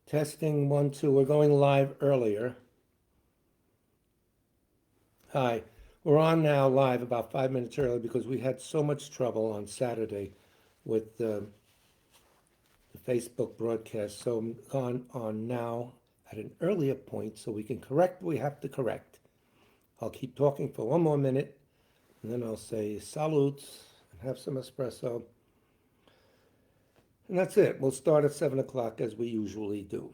Testing 1, 2. We're going live earlier. Hi. We're on now live about 5 minutes early because we had so much trouble on Saturday with the Facebook broadcast. So I'm on now at an earlier point so we can correct what we have to correct. I'll keep talking for 1 more minute and then I'll say salutes and have some espresso. And that's it. We'll start at 7 o'clock as we usually do.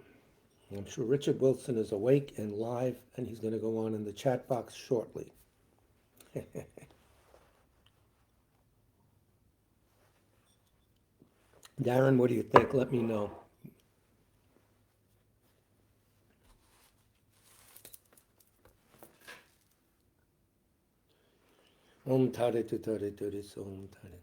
I'm sure Richard Wilson is awake and live, and he's going to go on in the chat box shortly. Darren, what do you think? Let me know. Om Tare Tu Tare Tare Som Tare.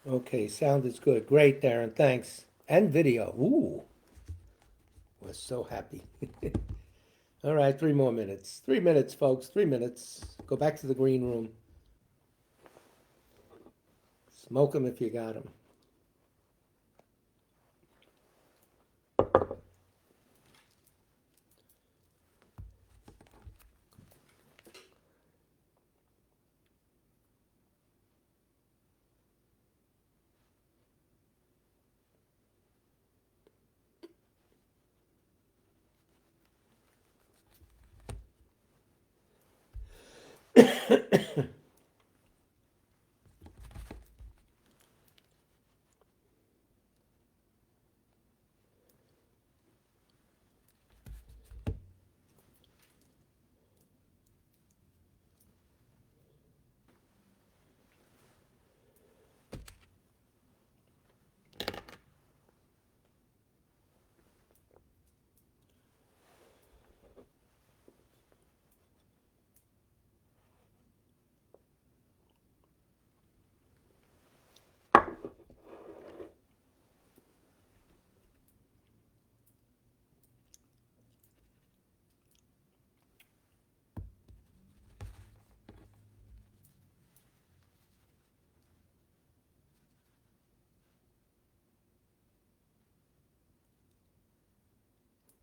Okay, sound is good. Great, Darren. Thanks. And video. Ooh, we're so happy. All right, 3 more minutes. 3 minutes, folks. 3 minutes. Go back to the green room. Smoke them if you got them.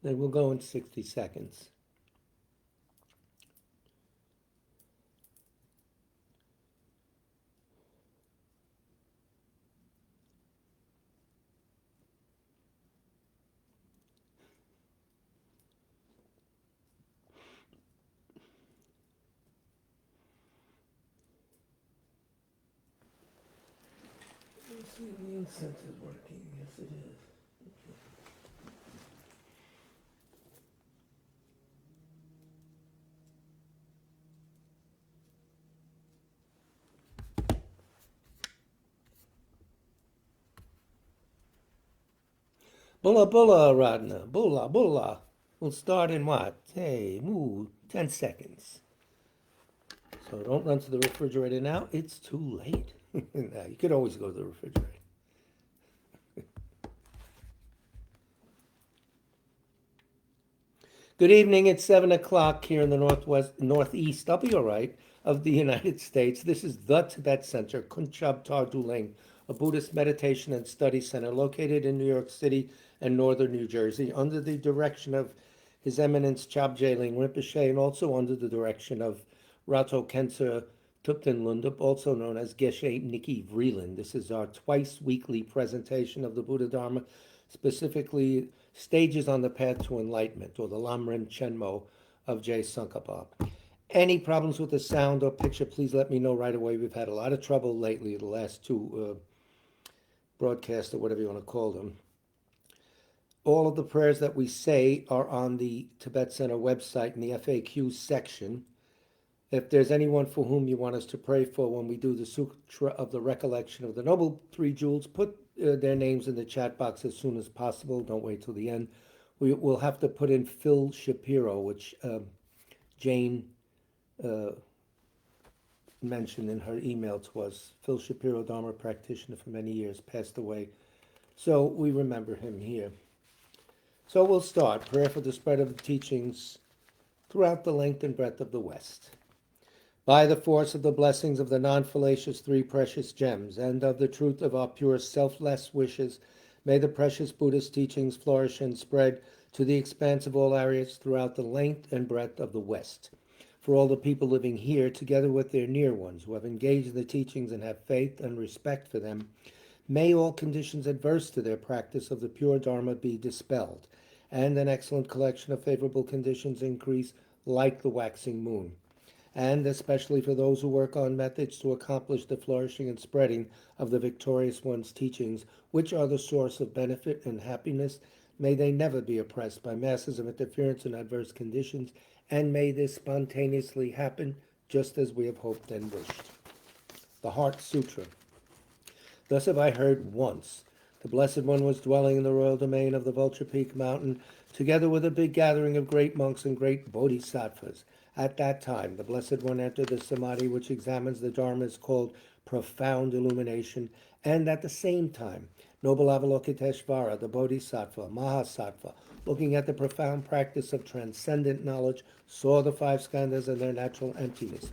Then we'll go in 60 seconds. Let's see if the incense is working. Yes, it is. Bulla bulla, Radna. Bulla bulla. We'll start in what? Hey, moo, 10 seconds. So don't run to the refrigerator now. It's too late. No, you could always go to the refrigerator. Good evening. It's 7 o'clock here in the northeast. I'll be all right. Of the United States. This is the Tibet Center, Kunchab Tarduling, a Buddhist meditation and study center located in New York City and northern New Jersey, under the direction of His Eminence Chab Ling Rinpoche, and also under the direction of Rato Khensa Thupten Lundup, also known as Geshe Nikki Vreeland. This is our twice weekly presentation of the Buddha Dharma, specifically Stages on the Path to Enlightenment, or the LAM Chenmo of Tsong-kha-pa. Any problems with the sound or picture, please let me know right away. We've had a lot of trouble lately, the last two broadcasts, or whatever you want to call them. All of the prayers that we say are on the Tibet Center website in the FAQ section. If there's anyone for whom you want us to pray for when we do the Sutra of the Recollection of the Noble Three Jewels, put their names in the chat box as soon as possible. Don't wait till the end. We will have to put in Phil Shapiro, which Jane mentioned in her email to us. Phil Shapiro, Dharma practitioner for many years, passed away. So we remember him here. So we'll start. Prayer for the spread of the teachings throughout the length and breadth of the West. By the force of the blessings of the non-fallacious three precious gems and of the truth of our pure selfless wishes, may the precious Buddhist teachings flourish and spread to the expanse of all areas throughout the length and breadth of the West. For all the people living here, together with their near ones who have engaged in the teachings and have faith and respect for them, may all conditions adverse to their practice of the pure Dharma be dispelled, and an excellent collection of favorable conditions increase like the waxing moon. And especially for those who work on methods to accomplish the flourishing and spreading of the victorious one's teachings, which are the source of benefit and happiness, may they never be oppressed by masses of interference and adverse conditions, and may this spontaneously happen just as we have hoped and wished. The Heart Sutra. Thus have I heard once. The Blessed One was dwelling in the royal domain of the Vulture Peak Mountain, together with a big gathering of great monks and great bodhisattvas. At that time, the Blessed One entered the samadhi which examines the dharmas called profound illumination, and at the same time, noble Avalokiteshvara, the bodhisattva, mahasattva, looking at the profound practice of transcendent knowledge, saw the five skandhas and their natural emptiness.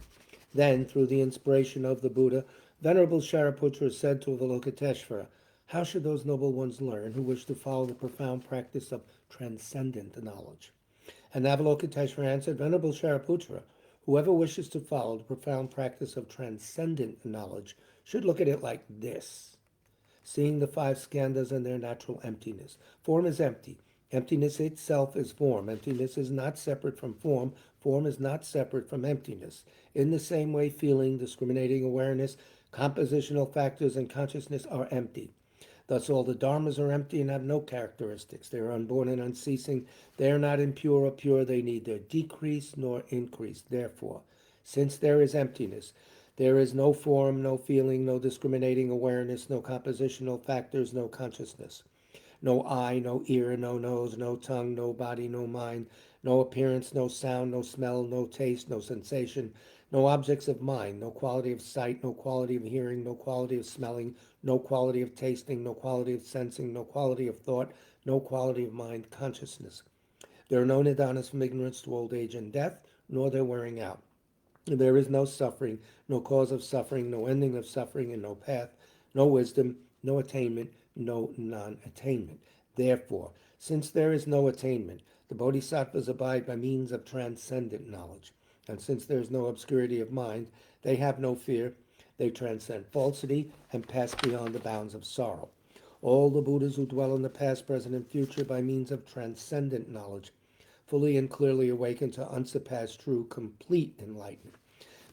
Then, through the inspiration of the Buddha, Venerable Shariputra said to Avalokiteshvara, how should those noble ones learn who wish to follow the profound practice of transcendent knowledge? And Avalokiteshvara answered, Venerable Shariputra, whoever wishes to follow the profound practice of transcendent knowledge should look at it like this. Seeing the five skandhas and their natural emptiness. Form is empty. Emptiness itself is form. Emptiness is not separate from form. Form is not separate from emptiness. In the same way, feeling, discriminating awareness, compositional factors, and consciousness are empty. Thus all the dharmas are empty and have no characteristics. They are unborn and unceasing. They are not impure or pure. They neither decrease nor increase. Therefore, since there is emptiness, there is no form, no feeling, no discriminating awareness, no compositional factors, no consciousness. No eye, no ear, no nose, no tongue, no body, no mind, no appearance, no sound, no smell, no taste, no sensation, no objects of mind, no quality of sight, no quality of hearing, no quality of smelling, no quality of tasting, no quality of sensing, no quality of thought, no quality of mind consciousness. There are no nidanas from ignorance to old age and death, nor their wearing out. There is no suffering, no cause of suffering, no ending of suffering, and no path, no wisdom, no attainment, no non-attainment. Therefore, since there is no attainment, the bodhisattvas abide by means of transcendent knowledge. And since there is no obscurity of mind, they have no fear. They transcend falsity and pass beyond the bounds of sorrow. All the Buddhas who dwell in the past, present, and future by means of transcendent knowledge, fully and clearly awaken to unsurpassed, true, complete enlightenment.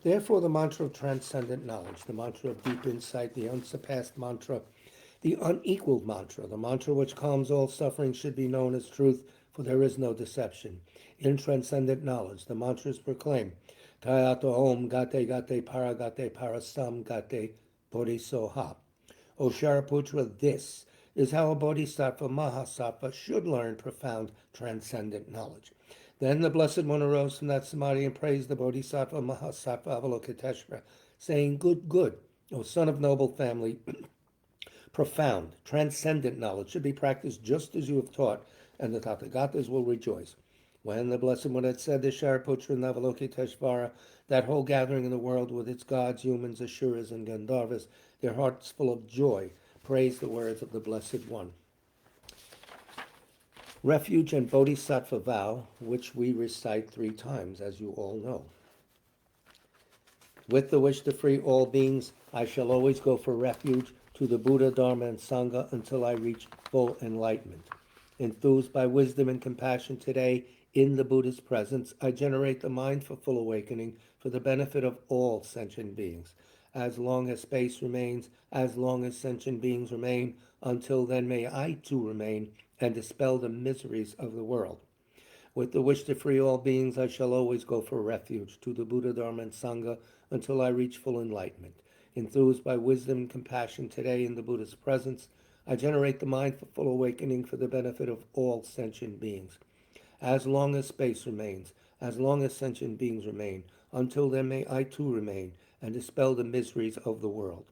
Therefore, the mantra of transcendent knowledge, the mantra of deep insight, the unsurpassed mantra, the unequaled mantra, the mantra which calms all suffering should be known as truth, for there is no deception. In transcendent knowledge, the mantra is proclaimed, Tayato Om Gate Gate Paragate Parasam Gate Bodhisoha. O Shariputra, this is how a bodhisattva mahasattva should learn profound transcendent knowledge. Then the Blessed One arose from that samadhi and praised the bodhisattva mahasattva Avalokiteshvara, saying, Good, good, O son of noble family, profound, transcendent knowledge should be practiced just as you have taught, and the Tathagatas will rejoice. When the Blessed One had said to Shariputra and Avalokiteshvara, that whole gathering in the world with its gods, humans, asuras, and Gandharvas, their hearts full of joy, praised the words of the Blessed One. Refuge and Bodhisattva vow, which we recite 3 times, as you all know. With the wish to free all beings, I shall always go for refuge to the Buddha, Dharma, and Sangha until I reach full enlightenment. Enthused by wisdom and compassion today, in the Buddha's presence, I generate the mind for full awakening for the benefit of all sentient beings. As long as space remains, as long as sentient beings remain, until then may I too remain and dispel the miseries of the world. With the wish to free all beings, I shall always go for refuge to the Buddha, Dharma, and Sangha until I reach full enlightenment. Enthused by wisdom and compassion today in the Buddha's presence, I generate the mind for full awakening for the benefit of all sentient beings. As long as space remains, as long as sentient beings remain, until then may I too remain and dispel the miseries of the world.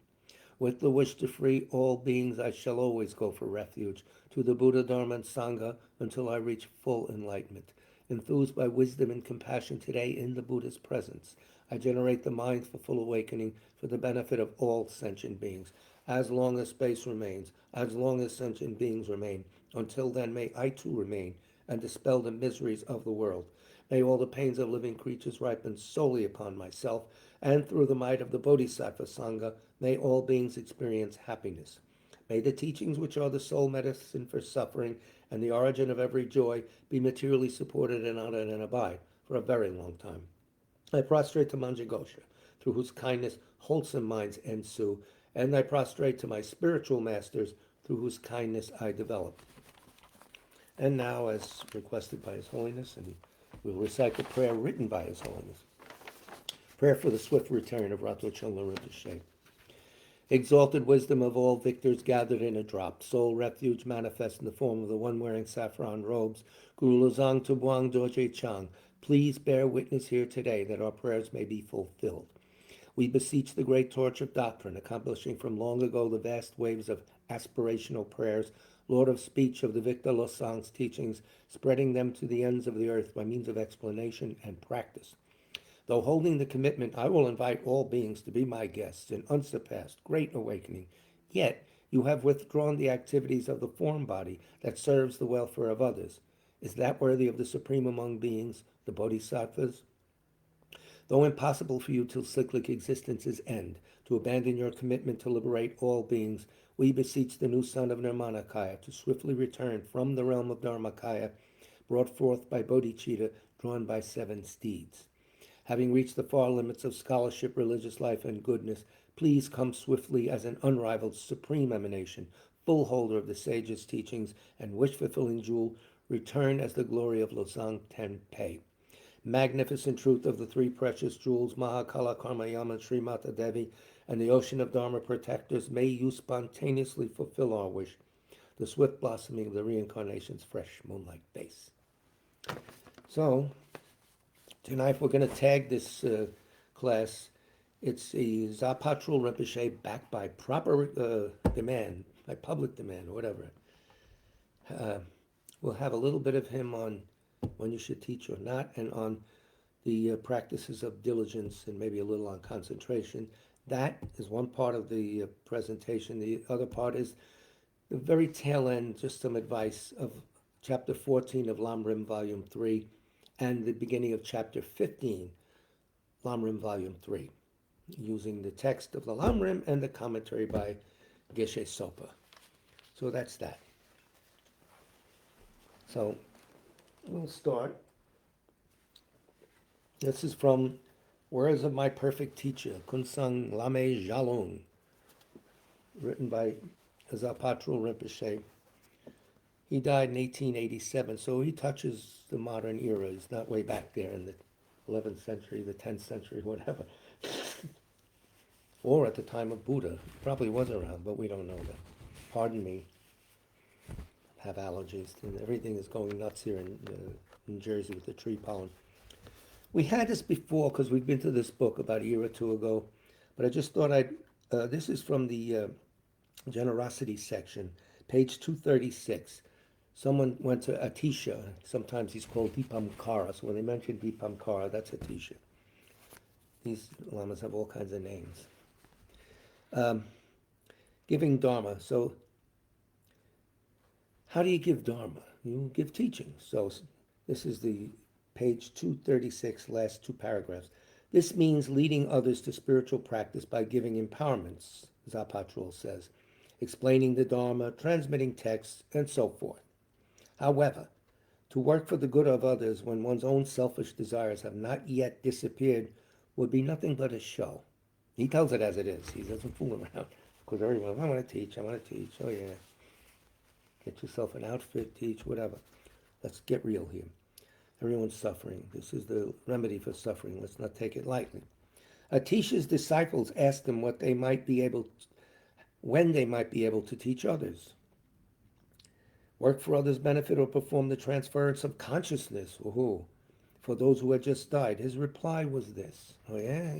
With the wish to free all beings, I shall always go for refuge to the Buddha, Dharma, and Sangha until I reach full enlightenment. Enthused by wisdom and compassion today in the Buddha's presence, I generate the mind for full awakening for the benefit of all sentient beings. As long as space remains, as long as sentient beings remain, until then may I too remain and dispel the miseries of the world. May all the pains of living creatures ripen solely upon myself, and through the might of the Bodhisattva Sangha, may all beings experience happiness. May the teachings which are the sole medicine for suffering and the origin of every joy be materially supported and honored and abide for a very long time. I prostrate to Manjagosha, through whose kindness wholesome minds ensue, and I prostrate to my spiritual masters, through whose kindness I develop. And now, as requested by His Holiness, and we'll recite the prayer written by His Holiness. Prayer for the swift return of Rato Chungla Rinpoche. Exalted wisdom of all victors gathered in a drop, sole refuge manifest in the form of the one wearing saffron robes, Guru Lozang Tubuang Dorje Chang, please bear witness here today that our prayers may be fulfilled. We beseech the great torch of doctrine, accomplishing from long ago the vast waves of aspirational prayers, Lord of speech of the Victor Losang's teachings, spreading them to the ends of the earth by means of explanation and practice. Though holding the commitment, I will invite all beings to be my guests in unsurpassed great awakening. Yet you have withdrawn the activities of the form body that serves the welfare of others. Is that worthy of the supreme among beings, the Bodhisattvas? Though impossible for you till cyclic existence's end to abandon your commitment to liberate all beings, we beseech the new son of Nirmanakaya to swiftly return from the realm of Dharmakaya, brought forth by Bodhicitta, drawn by 7 steeds. Having reached the far limits of scholarship, religious life, and goodness, please come swiftly as an unrivaled supreme emanation, full holder of the sage's teachings and wish-fulfilling jewel, return as the glory of Losang Tenpei. Magnificent truth of the 3 precious jewels, Mahakala, Karmayama, Srimata Devi, and the ocean of Dharma protectors, may you spontaneously fulfill our wish, the swift blossoming of the reincarnation's fresh moonlight base. So, tonight we're going to tag this class. It's a Zapatrul Rinpoche backed by proper demand, by public demand, or whatever. We'll have a little bit of him on when you should teach or not, and on the practices of diligence, and maybe a little on concentration. That is one part of the presentation. The other part is the very tail end, just some advice of Chapter 14 of Lam Rim Volume 3, and the beginning of Chapter 15, Lam Rim Volume 3, using the text of the Lam Rim and the commentary by Geshe Sopa. So that's that. So we'll start. This is from Words of My Perfect Teacher, Kunsang Lame Jalung, written by Zapatrul Rinpoche. He died in 1887, so he touches the modern era. He's not way back there in the 11th century, the 10th century, whatever. Or at the time of Buddha. He probably was around, but we don't know that. Pardon me. I have allergies, and everything is going nuts here in Jersey with the tree pollen. We had this before because we've been to this book about a year or two ago, but I just thought this is from the generosity section, page 236. Someone went to Atisha. Sometimes he's called Dipamkara. So when they mention Dipamkara, that's Atisha. These lamas have all kinds of names. Giving Dharma. So how do you give Dharma? You give teaching. So this is the page 236, last 2 paragraphs. This means leading others to spiritual practice by giving empowerments, Zapatrul says, explaining the Dharma, transmitting texts, and so forth. However, to work for the good of others when one's own selfish desires have not yet disappeared would be nothing but a show. He tells it as it is. He doesn't fool around. Because everyone, I want to teach. Oh yeah. Get yourself an outfit, teach, whatever. Let's get real here. Everyone's suffering. This is the remedy for suffering. Let's not take it lightly. Atisha's disciples asked him when they might be able to teach others. Work for others' benefit or perform the transference of consciousness for those who had just died. His reply was this. Oh yeah?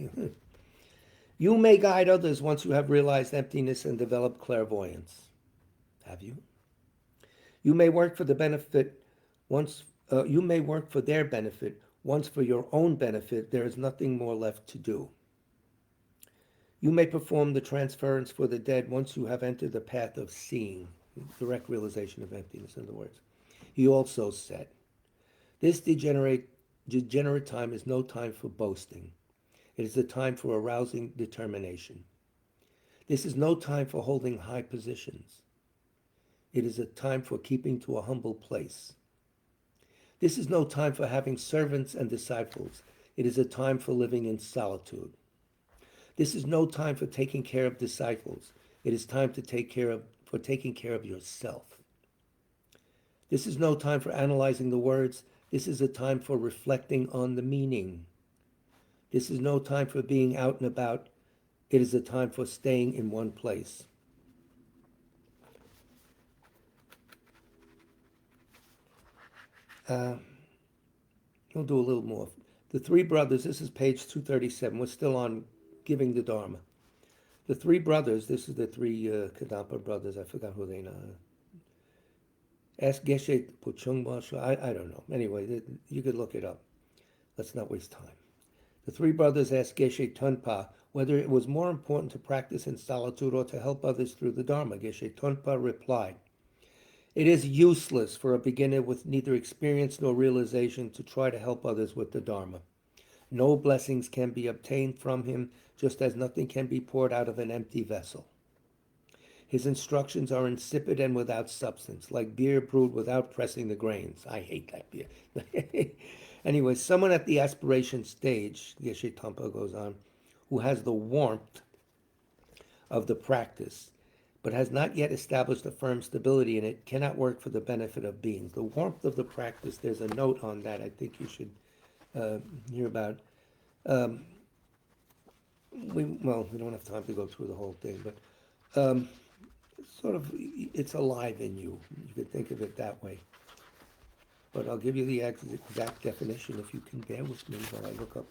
You may guide others once you have realized emptiness and developed clairvoyance. Have you? You may work for the benefit once you may work for their benefit. Once for your own benefit, there is nothing more left to do. You may perform the transference for the dead once you have entered the path of seeing, direct realization of emptiness, in other words. He also said, this degenerate time is no time for boasting. It is a time for arousing determination. This is no time for holding high positions. It is a time for keeping to a humble place. This is no time for having servants and disciples. It is a time for living in solitude. This is no time for taking care of disciples. It is time to taking care of yourself. This is no time for analyzing the words. This is a time for reflecting on the meaning. This is no time for being out and about. It is a time for staying in one place. We'll do a little more. The three brothers, this is page 237. We're still on giving the Dharma. The three brothers, this is the three Kadampa brothers. I forgot who they are. Ask Geshe Puchungba. I don't know. Anyway, you could look it up. Let's not waste time. The three brothers asked Geshe Tunpa whether it was more important to practice in solitude or to help others through the Dharma. Geshe Tunpa replied, it is useless for a beginner with neither experience nor realization to try to help others with the Dharma. No blessings can be obtained from him, just as nothing can be poured out of an empty vessel. His instructions are insipid and without substance, like beer brewed without pressing the grains. I hate that beer. Anyway, someone at the aspiration stage, Geshe Tunpa goes on, who has the warmth of the practice, but has not yet established a firm stability in it, cannot work for the benefit of beings. The warmth of the practice, there's a note on that I think you should hear about. We don't have time to go through the whole thing, but sort of, it's alive in you. You could think of it that way. But I'll give you the exact definition if you can bear with me while I look up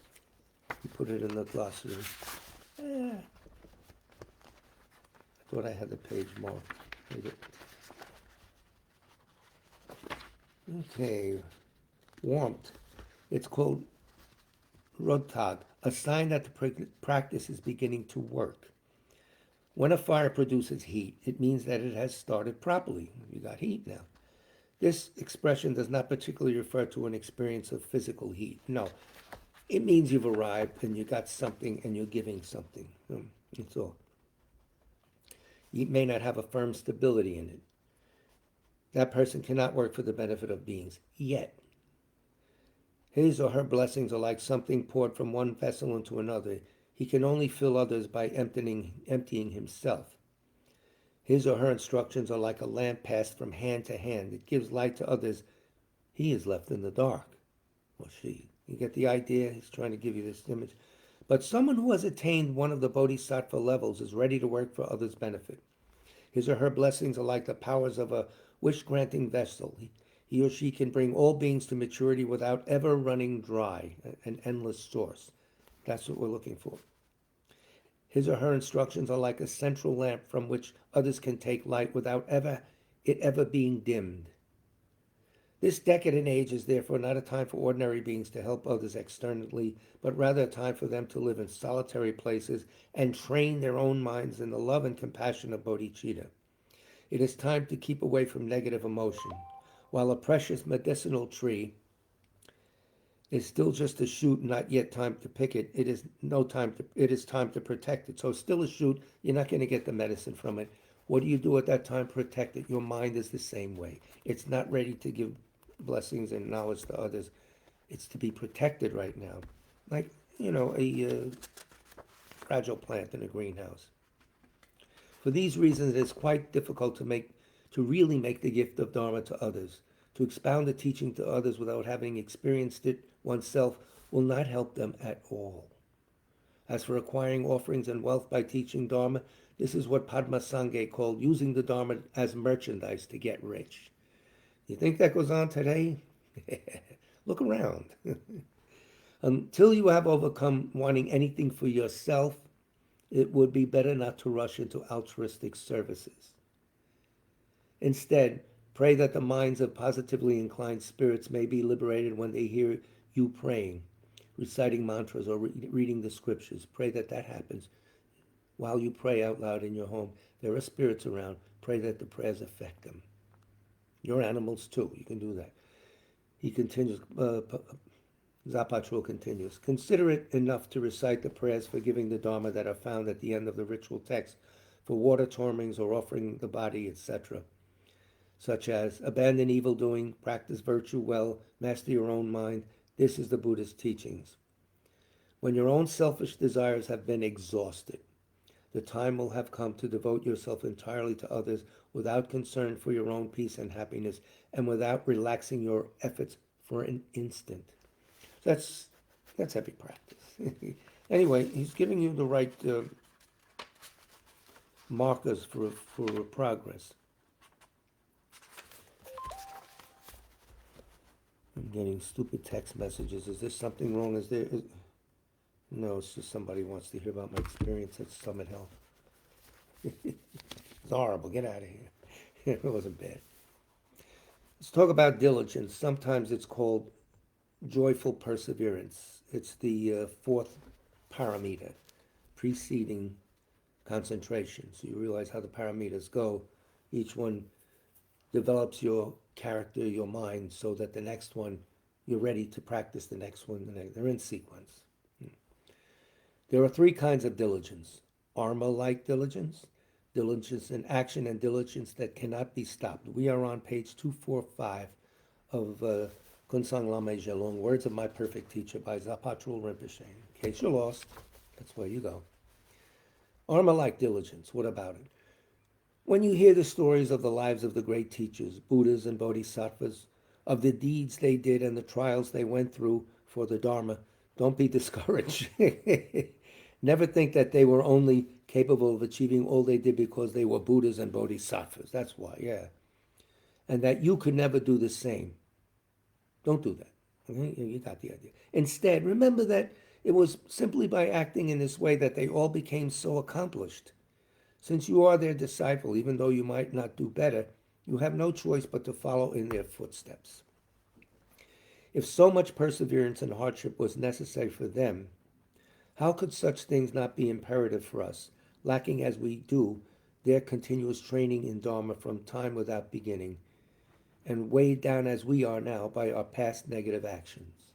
and put it in the glossary. I thought I had the page marked. Okay, warmth. It's called Rodtag, a sign that the practice is beginning to work. When a fire produces heat, it means that it has started properly. You got heat now. This expression does not particularly refer to an experience of physical heat. No, it means you've arrived and you got something and you're giving something. That's all. You may not have a firm stability in it. That person cannot work for the benefit of beings yet. His or her blessings are like something poured from one vessel into another. He can only fill others by emptying himself. His or her instructions are like a lamp passed from hand to hand. It gives light to others. He is left in the dark. Or she. You get the idea? He's trying to give you this image. But someone who has attained one of the bodhisattva levels is ready to work for others' benefit. His or her blessings are like the powers of a wish-granting vessel. He or she can bring all beings to maturity without ever running dry, an endless source. That's what we're looking for. His or her instructions are like a central lamp from which others can take light without it ever being dimmed. This decadent age is therefore not a time for ordinary beings to help others externally, but rather a time for them to live in solitary places and train their own minds in the love and compassion of bodhicitta. It is time to keep away from negative emotion. While a precious medicinal tree is still just a shoot, not yet time to pick it, it is time to protect it. So it's still a shoot, you're not going to get the medicine from it. What do you do at that time? Protect it. Your mind is the same way. It's not ready to give blessings and knowledge to others. It's to be protected right now. Like, a fragile plant in a greenhouse. For these reasons, it is quite difficult to really make the gift of Dharma to others. To expound the teaching to others without having experienced it oneself will not help them at all. As for acquiring offerings and wealth by teaching Dharma, this is what Padma Sangye called using the Dharma as merchandise to get rich. You think that goes on today? Look around. Until you have overcome wanting anything for yourself, it would be better not to rush into altruistic services. Instead, pray that the minds of positively inclined spirits may be liberated when they hear you praying, reciting mantras, or reading the scriptures. Pray that that happens while you pray out loud in your home. There are spirits around. Pray that the prayers affect them. Your animals too. You can do that. He continues, Zapachul continues, consider it enough to recite the prayers for giving the Dharma that are found at the end of the ritual text for water tormings or offering the body, etc., such as abandon evil doing, practice virtue well, master your own mind. This is the Buddha's teachings. When your own selfish desires have been exhausted, the time will have come to devote yourself entirely to others without concern for your own peace and happiness and without relaxing your efforts for an instant. That's heavy practice. Anyway, he's giving you the right markers for progress. I'm getting stupid text messages. Is there something wrong? No, it's just somebody wants to hear about my experience at Summit Health. It's horrible. Get out of here. It wasn't bad. Let's talk about diligence. Sometimes it's called joyful perseverance. It's the fourth parameter preceding concentration. So you realize how the parameters go. Each one develops your character, your mind, so that the next one, you're ready to practice the next one. They're in sequence. There are three kinds of diligence. Arma-like diligence, diligence in action, and diligence that cannot be stopped. We are on page 245 of Kunsang Lame Gelong, Words of My Perfect Teacher by Zapachul Rinpoche. In case you're lost, that's where you go. Arma-like diligence, what about it? When you hear the stories of the lives of the great teachers, Buddhas and Bodhisattvas, of the deeds they did and the trials they went through for the Dharma, don't be discouraged. Never think that they were only capable of achieving all they did because they were Buddhas and Bodhisattvas. That's why, yeah. And that you could never do the same. Don't do that. Okay? You got the idea. Instead, remember that it was simply by acting in this way that they all became so accomplished. Since you are their disciple, even though you might not do better, you have no choice but to follow in their footsteps. If so much perseverance and hardship was necessary for them, how could such things not be imperative for us, lacking as we do their continuous training in Dharma from time without beginning, and weighed down as we are now by our past negative actions?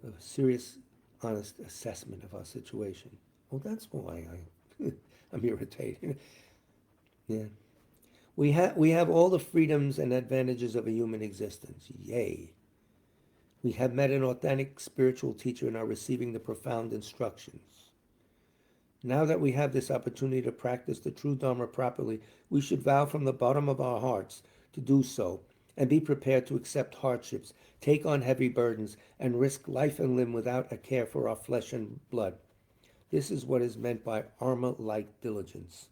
A serious, honest assessment of our situation. Well, that's why I'm irritated. Yeah. We have all the freedoms and advantages of a human existence. Yay. We have met an authentic spiritual teacher and are receiving the profound instructions. Now that we have this opportunity to practice the true Dharma properly, we should vow from the bottom of our hearts to do so and be prepared to accept hardships, take on heavy burdens, and risk life and limb without a care for our flesh and blood. This is what is meant by arma-like diligence.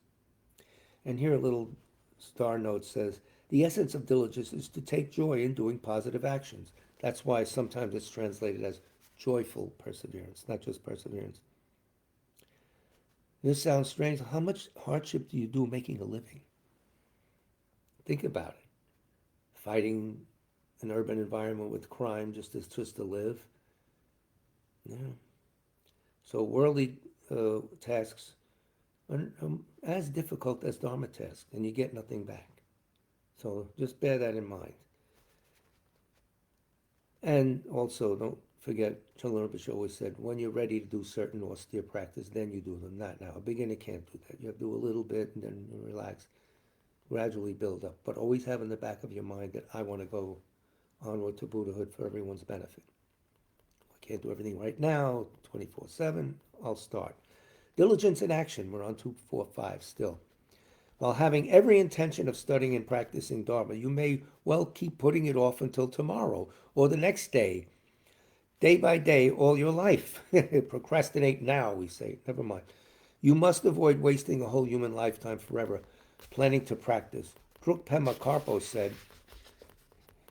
And here a little star note says, the essence of diligence is to take joy in doing positive actions. That's why sometimes it's translated as joyful perseverance, not just perseverance. This sounds strange. How much hardship do you do making a living? Think about it. Fighting an urban environment with crime just to live. Yeah. So worldly tasks are as difficult as Dharma tasks, and you get nothing back. So just bear that in mind. And also, don't forget, Chandra Rinpoche always said, when you're ready to do certain austere practice, then you do them. Not now. A beginner can't do that. You have to do a little bit and then relax, gradually build up. But always have in the back of your mind that I want to go onward to Buddhahood for everyone's benefit. I can't do everything right now, 24/7. I'll start. Diligence in action. We're on 245 still. While having every intention of studying and practicing Dharma, you may well keep putting it off until tomorrow or the next day by day, all your life. Procrastinate now, we say. Never mind. You must avoid wasting a whole human lifetime forever planning to practice. Kruk Pema Karpo said,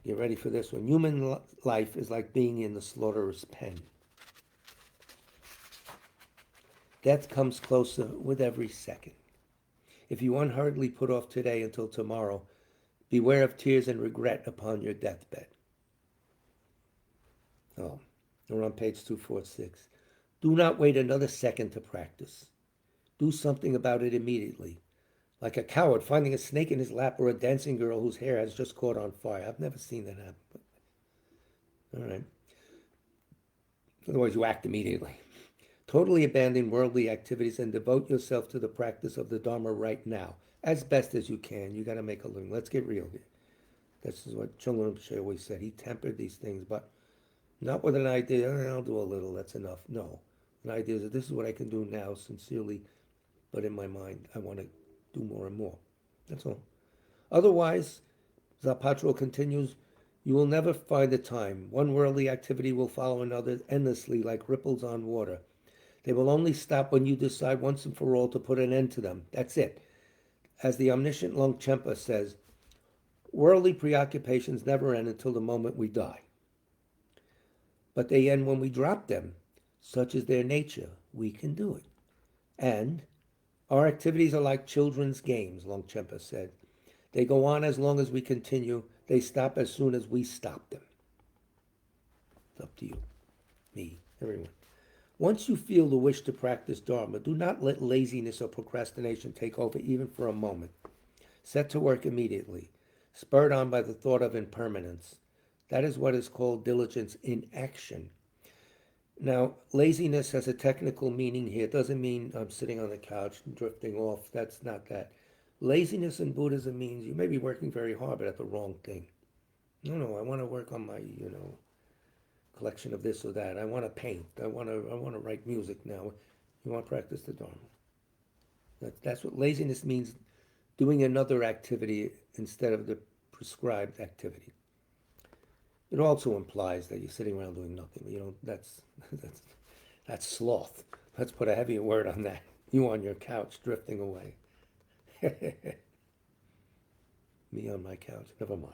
get ready for this one, human life is like being in the slaughterer's pen. Death comes closer with every second. If you unhurriedly put off today until tomorrow, beware of tears and regret upon your deathbed. Oh, we're on page 246. Do not wait another second to practice. Do something about it immediately. Like a coward finding a snake in his lap or a dancing girl whose hair has just caught on fire. I've never seen that happen. But, all right. Otherwise, you act immediately. Totally abandon worldly activities and devote yourself to the practice of the Dharma right now, as best as you can. You got to make a living. Let's get real here. This is what Chung Rinpoche always said. He tempered these things, but not with an idea, I'll do a little, that's enough. No. An idea is that this is what I can do now, sincerely, but in my mind, I want to do more and more. That's all. Otherwise, Zapatro continues, you will never find the time. One worldly activity will follow another endlessly like ripples on water. They will only stop when you decide once and for all to put an end to them. That's it. As the omniscient Longchenpa says, worldly preoccupations never end until the moment we die. But they end when we drop them. Such is their nature. We can do it. And our activities are like children's games, Longchenpa said. They go on as long as we continue. They stop as soon as we stop them. It's up to you, me, everyone. Once you feel the wish to practice Dharma, do not let laziness or procrastination take over even for a moment. Set to work immediately, spurred on by the thought of impermanence. That is what is called diligence in action. Now, laziness has a technical meaning here. It doesn't mean I'm sitting on the couch and drifting off. That's not that. Laziness in Buddhism means you may be working very hard, but at the wrong thing. No, I want to work on my, collection of this or that. I want to paint. I want to write music now. You want to practice the Dharma. That's what laziness means, doing another activity instead of the prescribed activity. It also implies that you're sitting around doing nothing. That's sloth. Let's put a heavier word on that. You on your couch drifting away. Me on my couch. Never mind.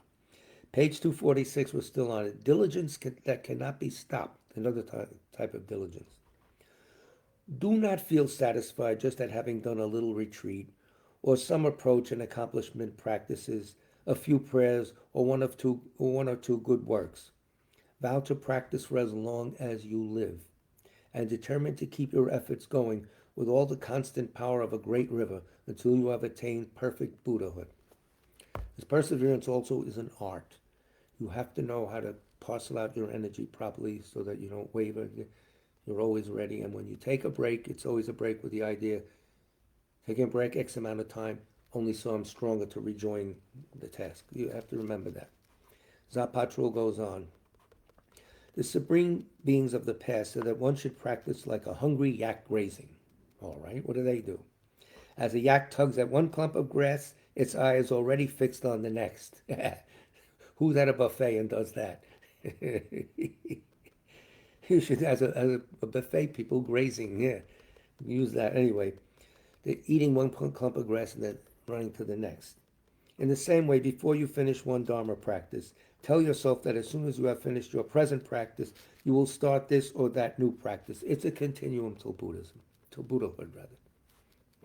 Page 246, we're still on it. Diligence that cannot be stopped. Another type of diligence. Do not feel satisfied just at having done a little retreat or some approach and accomplishment practices, a few prayers, or one or two good works. Vow to practice for as long as you live, and determine to keep your efforts going with all the constant power of a great river until you have attained perfect Buddhahood. This perseverance also is an art. You have to know how to parcel out your energy properly so that you don't waver. You're always ready. And when you take a break, it's always a break with the idea, taking a break X amount of time, only so I'm stronger to rejoin the task. You have to remember that. Zapatro goes on. The supreme beings of the past said that one should practice like a hungry yak grazing. All right, what do? As a yak tugs at one clump of grass, its eye is already fixed on the next. Who's at a buffet and does that? You should, as a buffet, people grazing, use that. Anyway, they're eating one clump of grass and then running to the next. In the same way, before you finish one Dharma practice, tell yourself that as soon as you have finished your present practice, you will start this or that new practice. It's a continuum till Buddhism, till Buddhahood, rather.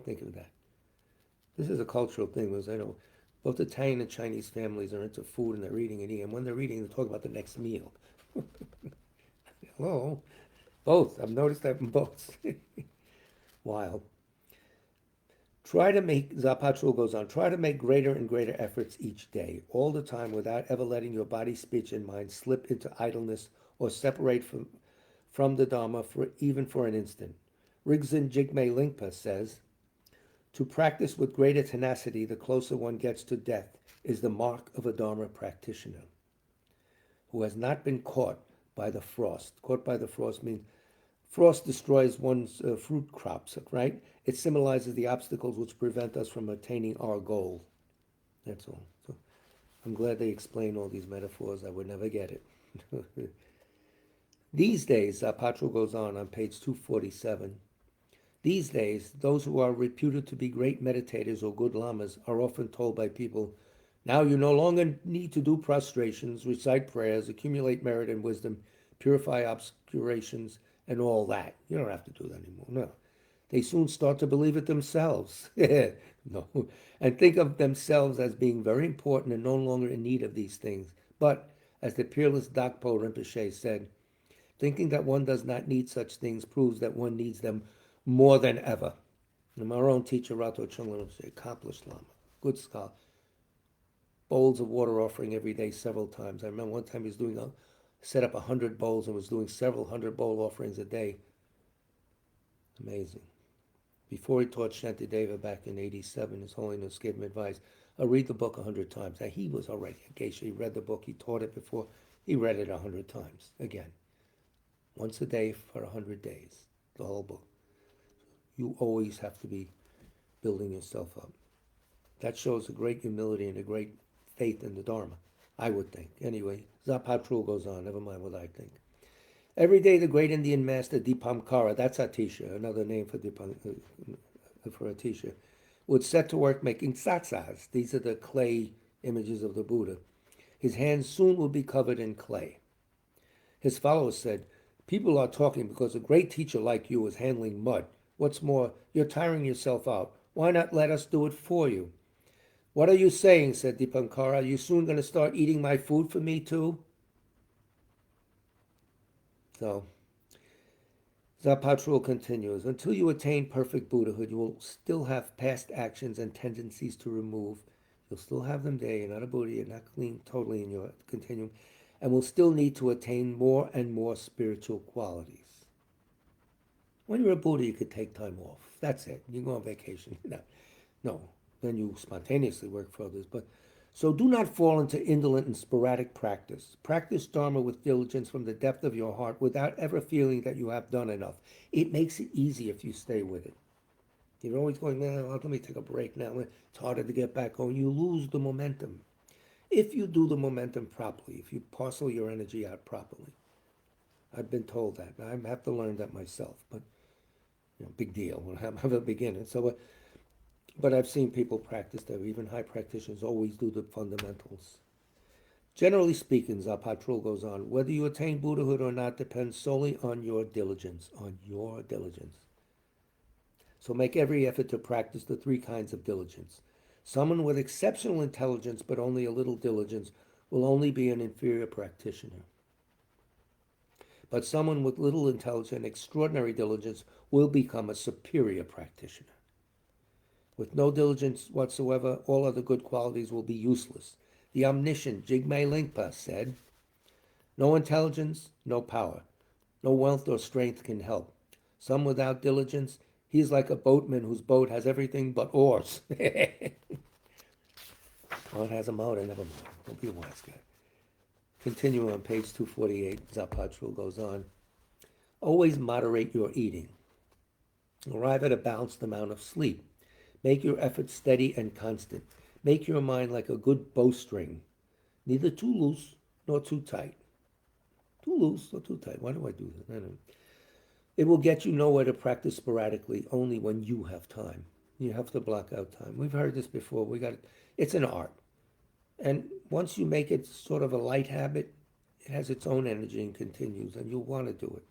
Think of that. This is a cultural thing, because I know both Italian and Chinese families are into food and they're eating and eating. And when they're eating, they talk about the next meal. Hello? Both. I've noticed that in both. Wild. Zapatro goes on, try to make greater and greater efforts each day, all the time, without ever letting your body, speech, and mind slip into idleness or separate from the Dharma even for an instant. Rigzin Jigme Lingpa says, to practice with greater tenacity the closer one gets to death is the mark of a Dharma practitioner who has not been caught by the frost. Caught by the frost means frost destroys one's fruit crops, right? It symbolizes the obstacles which prevent us from attaining our goal. That's all. So I'm glad they explain all these metaphors. I would never get it. These days, Zapatro goes on page 247, these days, those who are reputed to be great meditators or good lamas are often told by people, now you no longer need to do prostrations, recite prayers, accumulate merit and wisdom, purify obscurations, and all that. You don't have to do that anymore. No. They soon start to believe it themselves. No. And think of themselves as being very important and no longer in need of these things. But, as the peerless Dakpo Rinpoche said, thinking that one does not need such things proves that one needs them more than ever. And our own teacher, Rato Chungla, was an accomplished Lama, good scholar. Bowls of water offering every day, several times. I remember one time he was set up 100 bowls and was doing several hundred bowl offerings a day. Amazing. Before he taught Shantideva back in 87, His Holiness gave him advice. I'll read the book 100 times. Now, he was already a geisha. He read the book. He taught it before. He read it 100 times. Again, once a day for 100 days, the whole book. You always have to be building yourself up. That shows a great humility and a great faith in the Dharma, I would think. Anyway, Zapatrul goes on. Never mind what I think. Every day, the great Indian master Dipankara, that's Atisha, another name for Atisha, would set to work making satsas. These are the clay images of the Buddha. His hands soon will be covered in clay. His followers said, people are talking because a great teacher like you is handling mud. What's more, you're tiring yourself out. Why not let us do it for you? What are you saying, said Dipankara. Are you soon going to start eating my food for me too? So, Zapatrul continues, until you attain perfect Buddhahood, you will still have past actions and tendencies to remove. You'll still have them there. You're not a Buddha. You're not clean totally in your continuum. And will still need to attain more and more spiritual qualities. When you're a Buddha, you could take time off. That's it. You go on vacation. No. Then you spontaneously work for others. But so do not fall into indolent and sporadic practice. Practice Dharma with diligence from the depth of your heart without ever feeling that you have done enough. It makes it easy if you stay with it. You're always going, let me take a break now. It's harder to get back going. You lose the momentum. If you do the momentum properly, if you parcel your energy out properly. I've been told that. I have to learn that myself. But, big deal. I'm a beginner. But I've seen people practice that. Even high practitioners always do the fundamentals. Generally speaking, Zapatrul goes on, whether you attain Buddhahood or not depends solely on your diligence. So make every effort to practice the three kinds of diligence. Someone with exceptional intelligence but only a little diligence will only be an inferior practitioner. But someone with little intelligence and extraordinary diligence will become a superior practitioner. With no diligence whatsoever, all other good qualities will be useless. The omniscient Jigme Lingpa said, no intelligence, no power. No wealth or strength can help. Some without diligence, he is like a boatman whose boat has everything but oars. Oh, it has a motor, never mind. Don't be a wise guy. Continuing on page 248, Zapatrul goes on. Always moderate your eating. Arrive at a balanced amount of sleep. Make your efforts steady and constant. Make your mind like a good bowstring, neither too loose nor too tight. Too loose or too tight? Why do I do that? I don't know. It will get you nowhere to practice sporadically only when you have time. You have to block out time. We've heard this before. It's an art. And once you make it sort of a light habit, it has its own energy and continues, and you'll want to do it.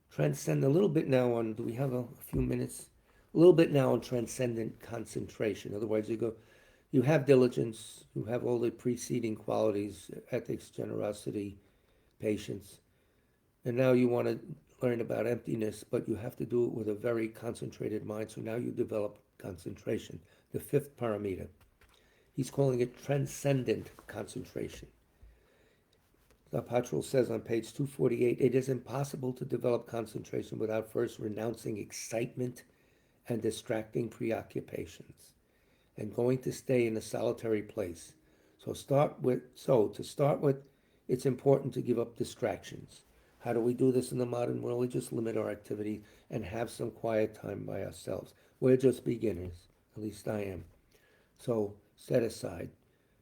Transcend a little bit now on, do we have a few minutes? A little bit now on transcendent concentration. In other words, you have diligence, you have all the preceding qualities, ethics, generosity, patience, and now you want to learn about emptiness, but you have to do it with a very concentrated mind. So now you develop concentration, the fifth paramita. He's calling it transcendent concentration. Zapatrul says on page 248, it is impossible to develop concentration without first renouncing excitement and distracting preoccupations, and going to stay in a solitary place. To start with, it's important to give up distractions. How do we do this in the modern world? We just limit our activity and have some quiet time by ourselves. We're just beginners, at least I am. So set aside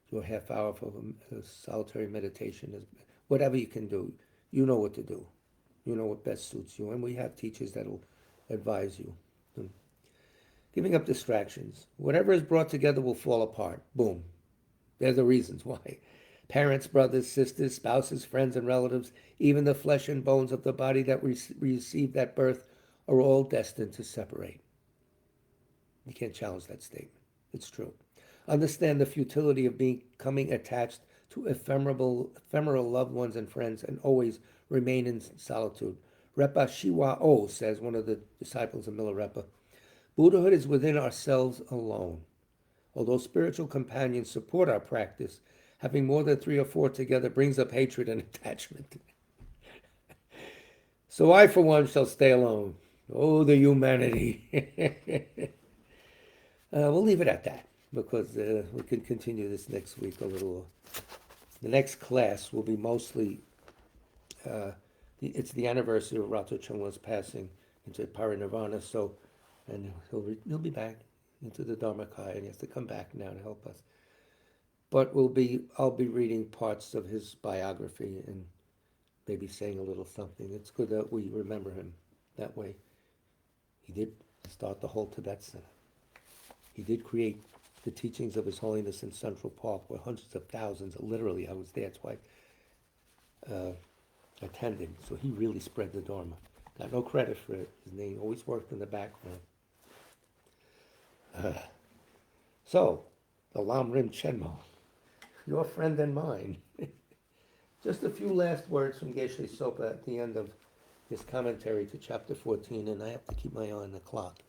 your half hour for a solitary meditation, whatever you can do. You know what to do. You know what best suits you. And we have teachers that will advise you. Giving up distractions. Whatever is brought together will fall apart. Boom. They're the reasons why. Parents, brothers, sisters, spouses, friends, and relatives, even the flesh and bones of the body that received at birth, are all destined to separate. You can't challenge that statement. It's true. Understand the futility of becoming attached to ephemeral loved ones and friends and always remain in solitude. Repa Shiwa O says, one of the disciples of Milarepa, Buddhahood is within ourselves alone. Although spiritual companions support our practice, having more than 3 or 4 together brings up hatred and attachment. So I, for one, shall stay alone. Oh, the humanity. We'll leave it at that because we can continue this next week a little. The next class will be mostly, it's the anniversary of Rato Chungla's passing into Parinirvana, so, and he'll be back into the Dharmakaya, and he has to come back now to help us. But I'll be reading parts of his biography and maybe saying a little something. It's good that we remember him that way. He did start the whole Tibet Center. He did create the teachings of His Holiness in Central Park, where hundreds of thousands, literally, I was there, that's why attended. So he really spread the Dharma. Got no credit for it. His name always worked in the background. So, the Lam Rim Chenmo, your friend and mine. Just a few last words from Geshe Sopa at the end of his commentary to chapter 14, and I have to keep my eye on the clock.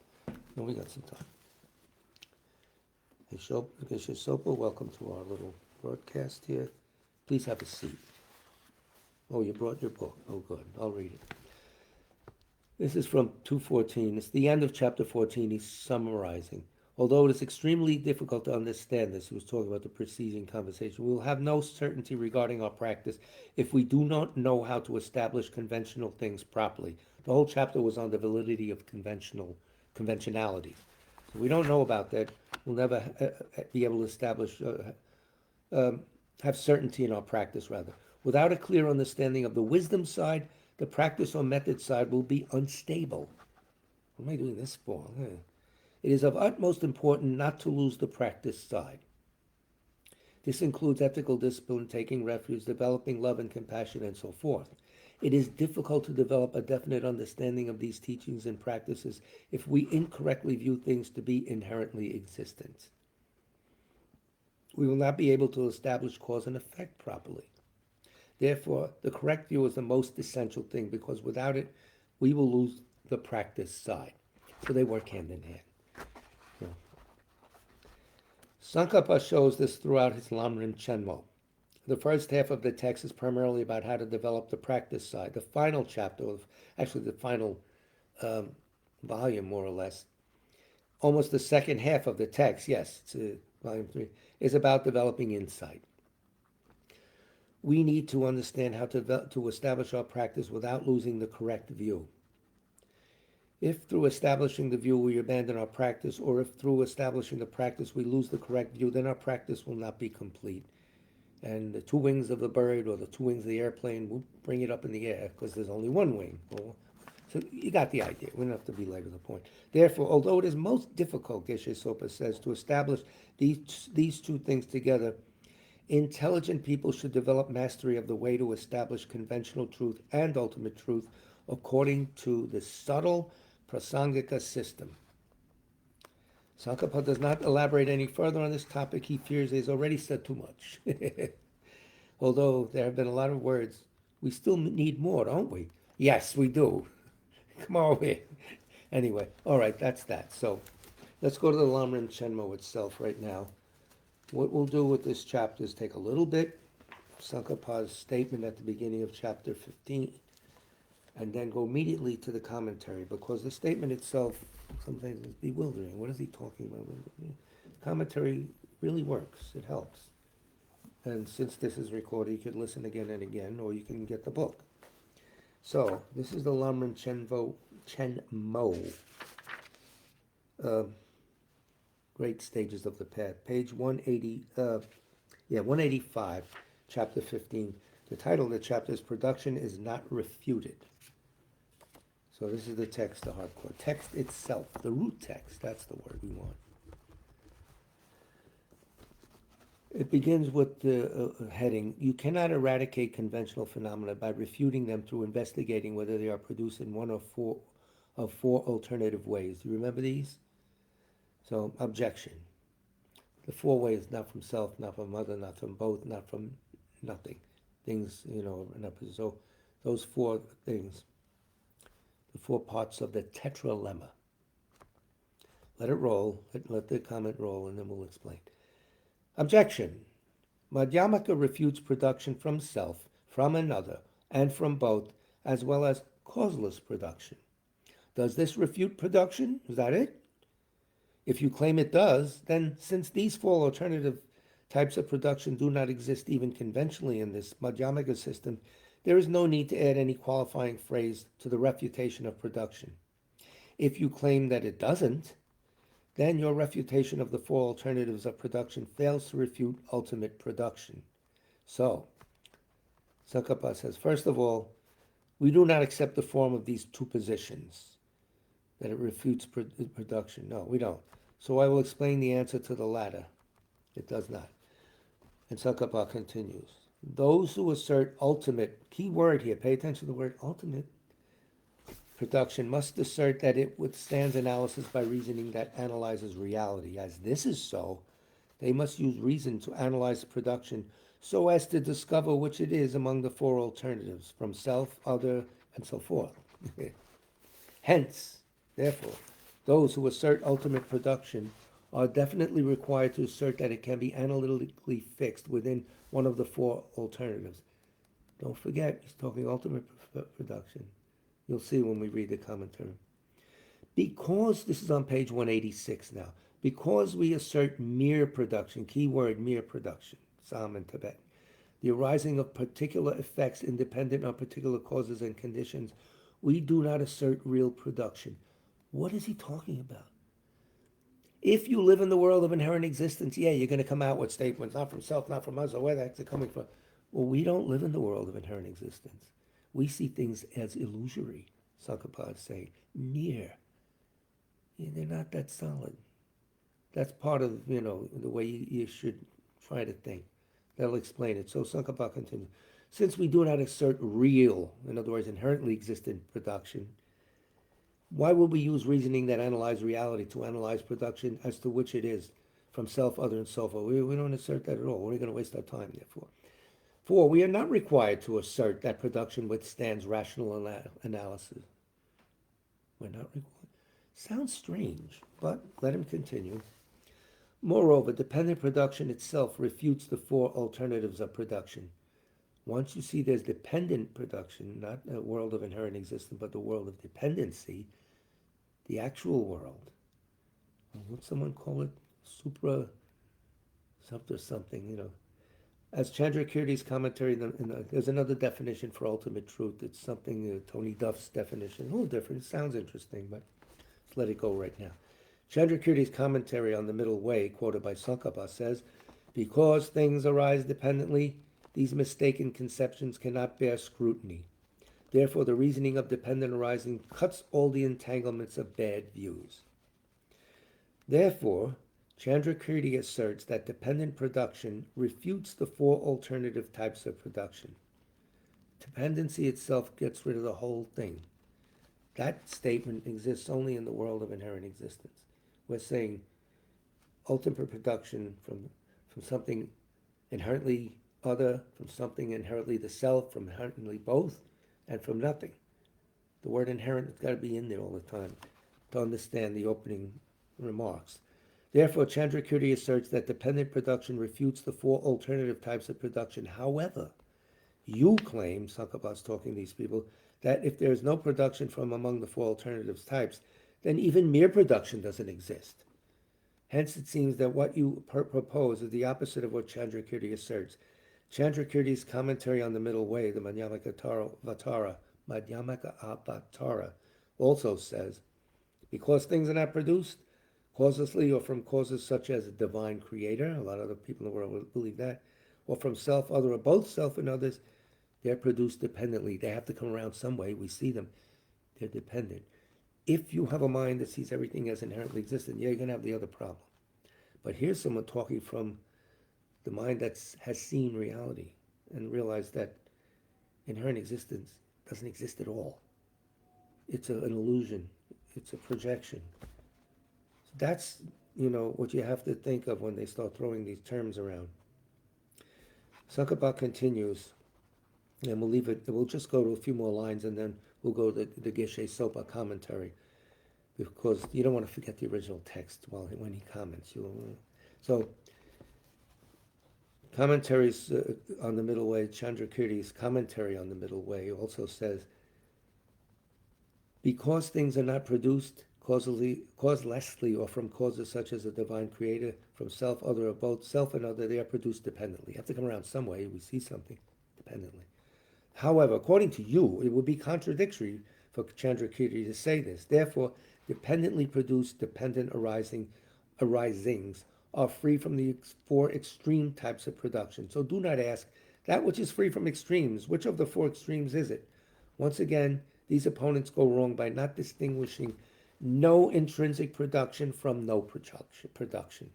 And we got some time. Geshe Sopa, welcome to our little broadcast here. Please have a seat. Oh, you brought your book. Oh, good. I'll read it. This is from 2:14. It's the end of chapter 14. He's summarizing. Although it is extremely difficult to understand this, he was talking about the preceding conversation, we will have no certainty regarding our practice if we do not know how to establish conventional things properly. The whole chapter was on the validity of conventionality. So we don't know about that. We'll never be able to establish, have certainty in our practice, rather. Without a clear understanding of the wisdom side, the practice or method side will be unstable. What am I doing this for? It is of utmost importance not to lose the practice side. This includes ethical discipline, taking refuge, developing love and compassion, and so forth. It is difficult to develop a definite understanding of these teachings and practices if we incorrectly view things to be inherently existent. We will not be able to establish cause and effect properly. Therefore, the correct view is the most essential thing, because without it, we will lose the practice side. So they work hand in hand. Tsong-kha-pa shows this throughout his Lamrim Chenmo. The first half of the text is primarily about how to develop the practice side. The final chapter, actually the final volume, more or less, almost the second half of the text, yes, it's volume 3, is about developing insight. We need to understand how to establish our practice without losing the correct view. If through establishing the view we abandon our practice, or if through establishing the practice we lose the correct view, then our practice will not be complete. And the 2 wings of the bird or the 2 wings of the airplane will bring it up in the air because there's only 1 wing. So you got the idea. We don't have to belabor the point. Therefore, although it is most difficult, Geshe Sopa says, to establish these 2 things together, intelligent people should develop mastery of the way to establish conventional truth and ultimate truth according to the subtle prasangika system. Tsong-kha-pa does not elaborate any further on this topic. He fears he has already said too much. Although there have been a lot of words, we still need more, don't we? Yes, we do. Come over here. Anyway, all right, that's that. So let's go to the Lamrim Chenmo itself right now. What we'll do with this chapter is take a little bit of Tsong-kha-pa's statement at the beginning of chapter 15, and then go immediately to the commentary, because the statement itself sometimes is bewildering. What is he talking about? Commentary really works. It helps. And since this is recorded, you could listen again and again, or you can get the book. So, this is the Lamrim Chenmo. Great Stages of the Path. Page 185, chapter 15. The title of the chapter is Production is Not Refuted. So this is the text, the hardcore text itself, the root text, that's the word we want. It begins with the heading, you cannot eradicate conventional phenomena by refuting them through investigating whether they are produced in one of four alternative ways. Do you remember these? So, objection. The four ways, not from self, not from other, not from both, not from nothing. Things, so those four things, the four parts of the tetralemma. Let it roll, let the comment roll, and then we'll explain. Objection. Madhyamaka refutes production from self, from another, and from both, as well as causeless production. Does this refute production? Is that it? If you claim it does, then since these four alternative types of production do not exist even conventionally in this Madhyamaka system, there is no need to add any qualifying phrase to the refutation of production. If you claim that it doesn't, then your refutation of the four alternatives of production fails to refute ultimate production. So, Tsong-kha-pa says, first of all, we do not accept the form of these two positions, that it refutes production. No, we don't. So I will explain the answer to the latter. It does not. And Tsong-kha-pa continues. Those who assert ultimate, key word here, pay attention to the word ultimate, production must assert that it withstands analysis by reasoning that analyzes reality. As this is so, they must use reason to analyze production so as to discover which it is among the four alternatives, from self, other, and so forth. Hence, therefore, those who assert ultimate production are definitely required to assert that it can be analytically fixed within one of the four alternatives. Don't forget, he's talking ultimate production. You'll see when we read the commentary. Because, this is on page 186 now, because we assert mere production, key word, mere production, Psalm in Tibet, the arising of particular effects independent of particular causes and conditions, we do not assert real production. What is he talking about? If you live in the world of inherent existence, yeah, you're going to come out with statements, not from self, not from us, or where the heck's it coming from? Well, we don't live in the world of inherent existence. We see things as illusory, Tsong-kha-pa is saying, near. Yeah, they're not that solid. That's part of, the way you should try to think. That'll explain it. So Tsong-kha-pa continues. Since we do not assert real, in other words, inherently existent production, why would we use reasoning that analyzes reality to analyze production as to which it is, from self, other, and so forth? We don't assert that at all. We're going to waste our time, therefore. 4, we are not required to assert that production withstands rational analysis. We're not required. Sounds strange, but let him continue. Moreover, dependent production itself refutes the four alternatives of production. Once you see there's dependent production, not a world of inherent existence, but the world of dependency, the actual world, would someone call it supra something, As Chandrakirti's commentary, there's another definition for ultimate truth. It's something, Tony Duff's definition, a little different. It sounds interesting, but let's let it go right now. Chandrakirti's commentary on the middle way, quoted by Tsong-kha-pa, says, because things arise dependently, these mistaken conceptions cannot bear scrutiny. Therefore, the reasoning of dependent arising cuts all the entanglements of bad views. Therefore, Chandrakirti asserts that dependent production refutes the four alternative types of production. Dependency itself gets rid of the whole thing. That statement exists only in the world of inherent existence. We're saying ultimate production from something inherently other, from something inherently the self, from inherently both, and from nothing. The word inherent has got to be in there all the time to understand the opening remarks. Therefore, Chandrakirti asserts that dependent production refutes the four alternative types of production. However, you claim, Tsong-kha-pa is talking to these people, that if there is no production from among the four alternative types, then even mere production doesn't exist. Hence, it seems that what you propose is the opposite of what Chandrakirti asserts. Chandrakirti's commentary on the middle way, the Madhyamaka Avatara, also says, because things are not produced causelessly or from causes such as a divine creator, a lot of other people in the world believe that, or from self, other, or both self and others, they're produced dependently. They have to come around some way. We see them. They're dependent. If you have a mind that sees everything as inherently existent, you're going to have the other problem. But here's someone talking from the mind that has seen reality and realized that inherent existence doesn't exist at all. It's an illusion. it's a projection. That's, what you have to think of when they start throwing these terms around. Tsong-kha-pa continues, and we'll leave it, we'll just go to a few more lines and then we'll go to the Geshe Sopa commentary, because you don't want to forget the original text when he comments. So, commentaries on the Middle Way, Chandrakirti's commentary on the Middle Way also says, because things are not produced causelessly or from causes such as a divine creator, from self, other, or both, self and other, they are produced dependently. You have to come around some way, we see something dependently. However, according to you, it would be contradictory for Chandrakirti to say this. Therefore, dependently produced, dependent arisings are free from the four extreme types of production. So do not ask, that which is free from extremes, which of the four extremes is it? Once again, these opponents go wrong by not distinguishing no intrinsic production from no production.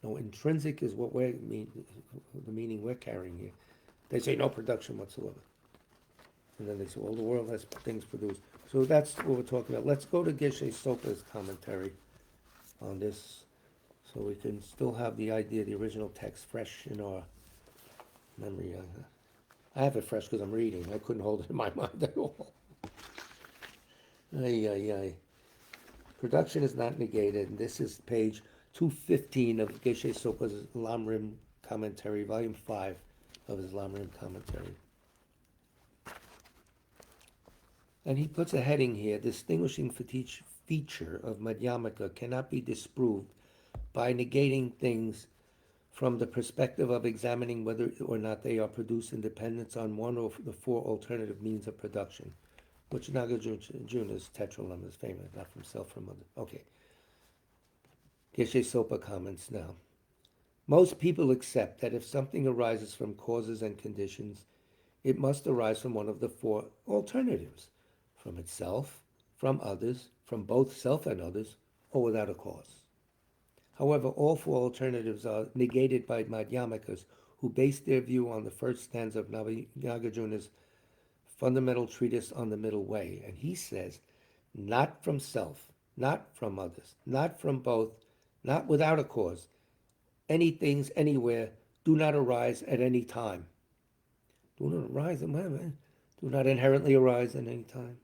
No intrinsic is what the meaning we're carrying here. They say no production whatsoever. And then they say, well, the world has things produced. So that's what we're talking about. Let's go to Geshe Sopa's commentary on this, so we can still have the idea, the original text, fresh in our memory. I have it fresh because I'm reading. I couldn't hold it in my mind at all. Ay, ay, ay. Production is not negated, and this is page 215 of Geshe Sopa's Lamrim commentary, volume 5 of his Lamrim commentary. And he puts a heading here, distinguishing feature of Madhyamaka cannot be disproved by negating things from the perspective of examining whether or not they are produced in dependence on one of the four alternative means of production, which Nagarjuna's tetralemma is famous, not from self, from other. Okay. Geshe Sopa comments now. Most people accept that if something arises from causes and conditions, it must arise from one of the four alternatives, from itself, from others, from both self and others, or without a cause. However, all four alternatives are negated by Madhyamikas, who base their view on the first stanza of Nagarjuna's fundamental treatise on the Middle Way. And he says, not from self, not from others, not from both, not without a cause. Any things, anywhere, do not arise at any time. Do not arise, do not inherently arise at any time.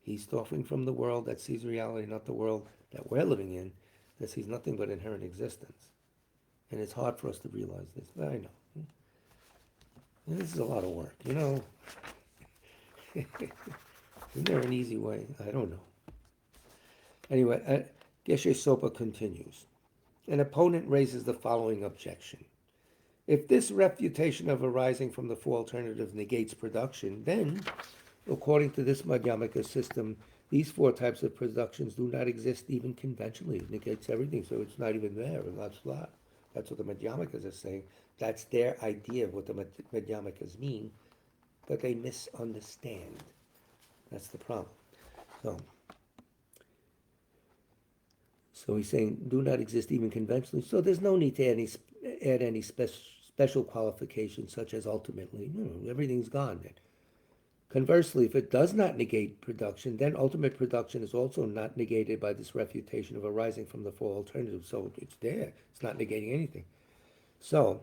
He's talking from the world that sees reality, not the world that we're living in, that sees nothing but inherent existence. And it's hard for us to realize this, but I know. This is a lot of work, Isn't there an easy way? I don't know. Anyway, Geshe Sopa continues. An opponent raises the following objection. If this refutation of arising from the four alternatives negates production, then, according to this Madhyamaka system, these four types of productions do not exist even conventionally. It negates everything, so it's not even there. That's what the Madhyamikas are saying. That's their idea of what the Madhyamikas mean, but they misunderstand. That's the problem. So he's saying, do not exist even conventionally. So there's no need to add any special qualifications such as ultimately. Everything's gone then. Conversely, if it does not negate production, then ultimate production is also not negated by this refutation of arising from the four alternatives. So it's there. It's not negating anything. So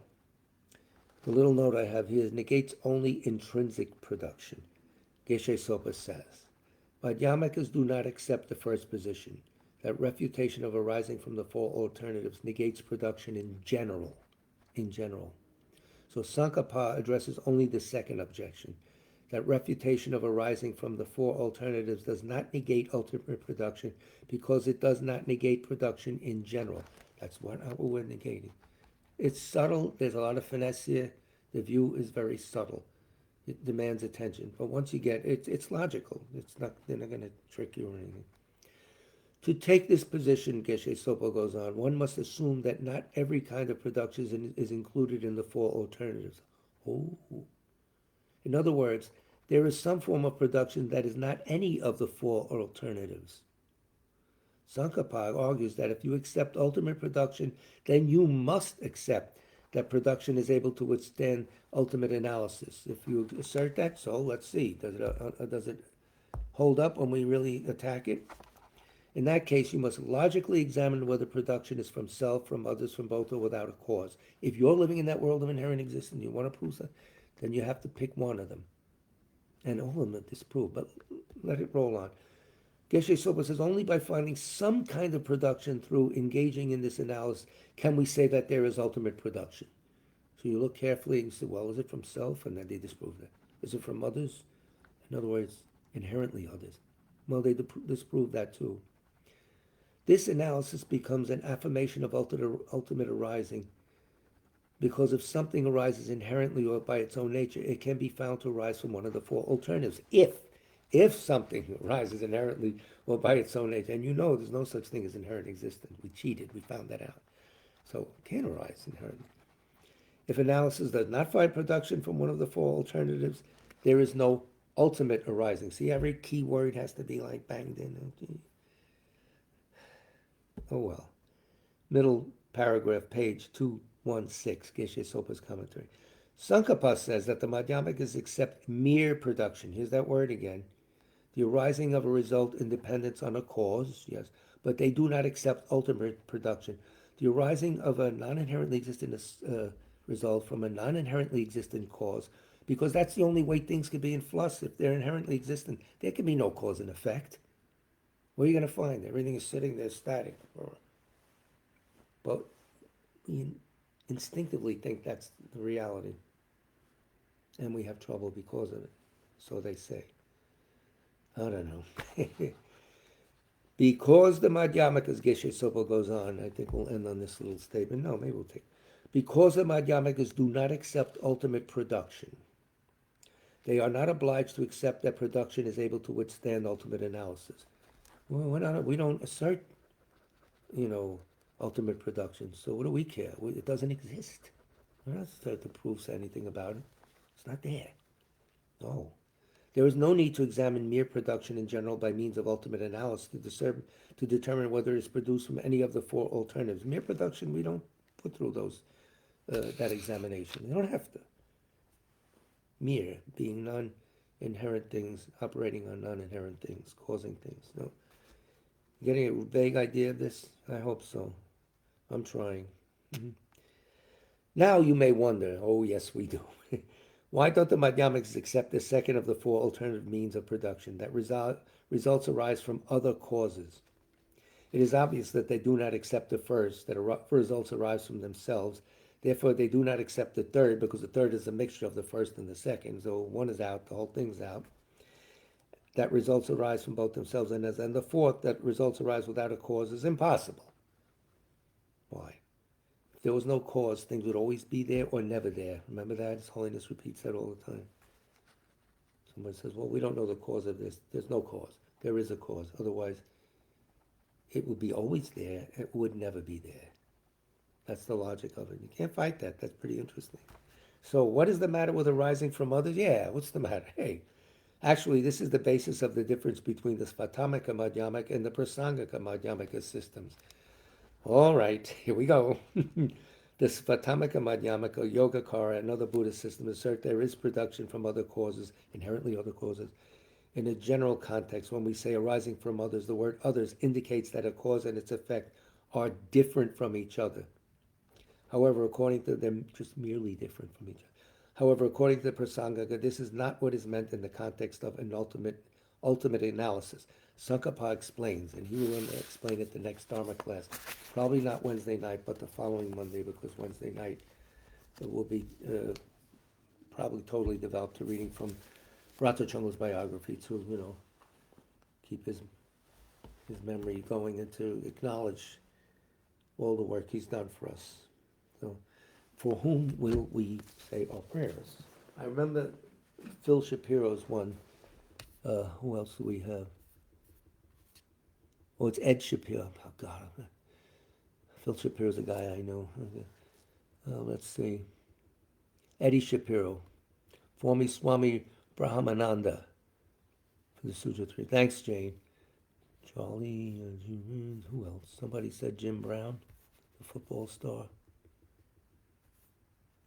the little note I have here is negates only intrinsic production. Geshe Sopa says, Madhyamikas do not accept the first position, that refutation of arising from the four alternatives negates production in general. So Tsong-kha-pa addresses only the second objection, that refutation of arising from the four alternatives does not negate ultimate production because it does not negate production in general. That's what we're negating. It's subtle. There's a lot of finesse here. The view is very subtle. It demands attention. But once you get it, it's logical. They're not going to trick you or anything. To take this position, Geshe Sopa goes on, one must assume that not every kind of production is included in the four alternatives. In other words, there is some form of production that is not any of the four alternatives. Tsong-kha-pa argues that if you accept ultimate production, then you must accept that production is able to withstand ultimate analysis. If you assert that, so let's see, does it hold up when we really attack it? In that case, you must logically examine whether production is from self, from others, from both, or without a cause. If you're living in that world of inherent existence, you want to prove that, then you have to pick one of them. And all of them are disproved, but let it roll on. Geshe Sopa says, only by finding some kind of production through engaging in this analysis can we say that there is ultimate production. So you look carefully and say, well, is it from self? And then they disprove that. Is it from others? In other words, inherently others. Well, they disprove that too. This analysis becomes an affirmation of ultimate arising, because if something arises inherently or by its own nature, it can be found to arise from one of the four alternatives. If something arises inherently or by its own nature, and you know there's no such thing as inherent existence. We cheated, we found that out. So it can arise inherently. If analysis does not find production from one of the four alternatives, there is no ultimate arising. See, every key word has to be like banged in. Oh well. Middle paragraph, page 216, Geshe Sopa's commentary. Tsong-kha-pa says that the Madhyamikas accept mere production. Here's that word again. The arising of a result in dependence on a cause, yes, but they do not accept ultimate production. The arising of a non-inherently existent result from a non-inherently existent cause, because that's the only way things can be in flux. If they're inherently existent, there can be no cause and effect. Where are you going to find? Everything is sitting there static. But we instinctively think that's the reality. And we have trouble because of it. So they say. I don't know. Because the Madhyamikas, Geshe Sopa goes on, I think we'll end on this little statement. No, maybe we'll take. Because the Madhyamikas do not accept ultimate production, they are not obliged to accept that production is able to withstand ultimate analysis. Well, we don't assert, ultimate production. So what do we care? It doesn't exist. We're not supposed to prove anything about it. It's not there. No. There is no need to examine mere production in general by means of ultimate analysis to determine whether it's produced from any of the four alternatives. Mere production, we don't put through that examination. You don't have to. Mere, being non-inherent things, operating on non-inherent things, causing things. No. Getting a vague idea of this? I hope so. I'm trying. Mm-hmm. Now you may wonder, oh yes we do. Why don't the Madhyamikas accept the second of the four alternative means of production, that results arise from other causes? It is obvious that they do not accept the first, that results arise from themselves. Therefore, they do not accept the third, because the third is a mixture of the first and the second. So one is out, the whole thing's out. That results arise from both themselves and others. And the fourth, that results arise without a cause, is impossible. Why? If there was no cause, things would always be there or never there. Remember that? His Holiness repeats that all the time. Somebody says, well, we don't know the cause of this. There's no cause. There is a cause. Otherwise, it would be always there. It would never be there. That's the logic of it. You can't fight that. That's pretty interesting. So what is the matter with arising from others? Yeah, what's the matter? Hey, actually, this is the basis of the difference between the Svatamika Madhyamika and the Prasangika Madhyamika systems. All right, here we go. The Svatamika Madhyamika, Yogacara, and other Buddhist systems assert there is production from other causes, inherently other causes. In a general context, when we say arising from others, the word others indicates that a cause and its effect are different from each other. However, according to them, just merely different from each other. However, according to the Prasangika, this is not what is meant in the context of an ultimate analysis. Tsong-kha-pa explains, and he will explain it the next Dharma class. Probably not Wednesday night, but the following Monday, because Wednesday night it will be probably totally developed to reading from Rato Chungla's biography to, keep his memory going and to acknowledge all the work he's done for us. So, for whom will we say our prayers? I remember Phil Shapiro's one. Who else do we have? Oh, it's Ed Shapiro. Oh, God. Phil Shapiro's a guy I know. Let's see. Eddie Shapiro. For me, Swami Brahmananda. For the Sutra 3. Thanks, Jane. Charlie. Who else? Somebody said Jim Brown, the football star.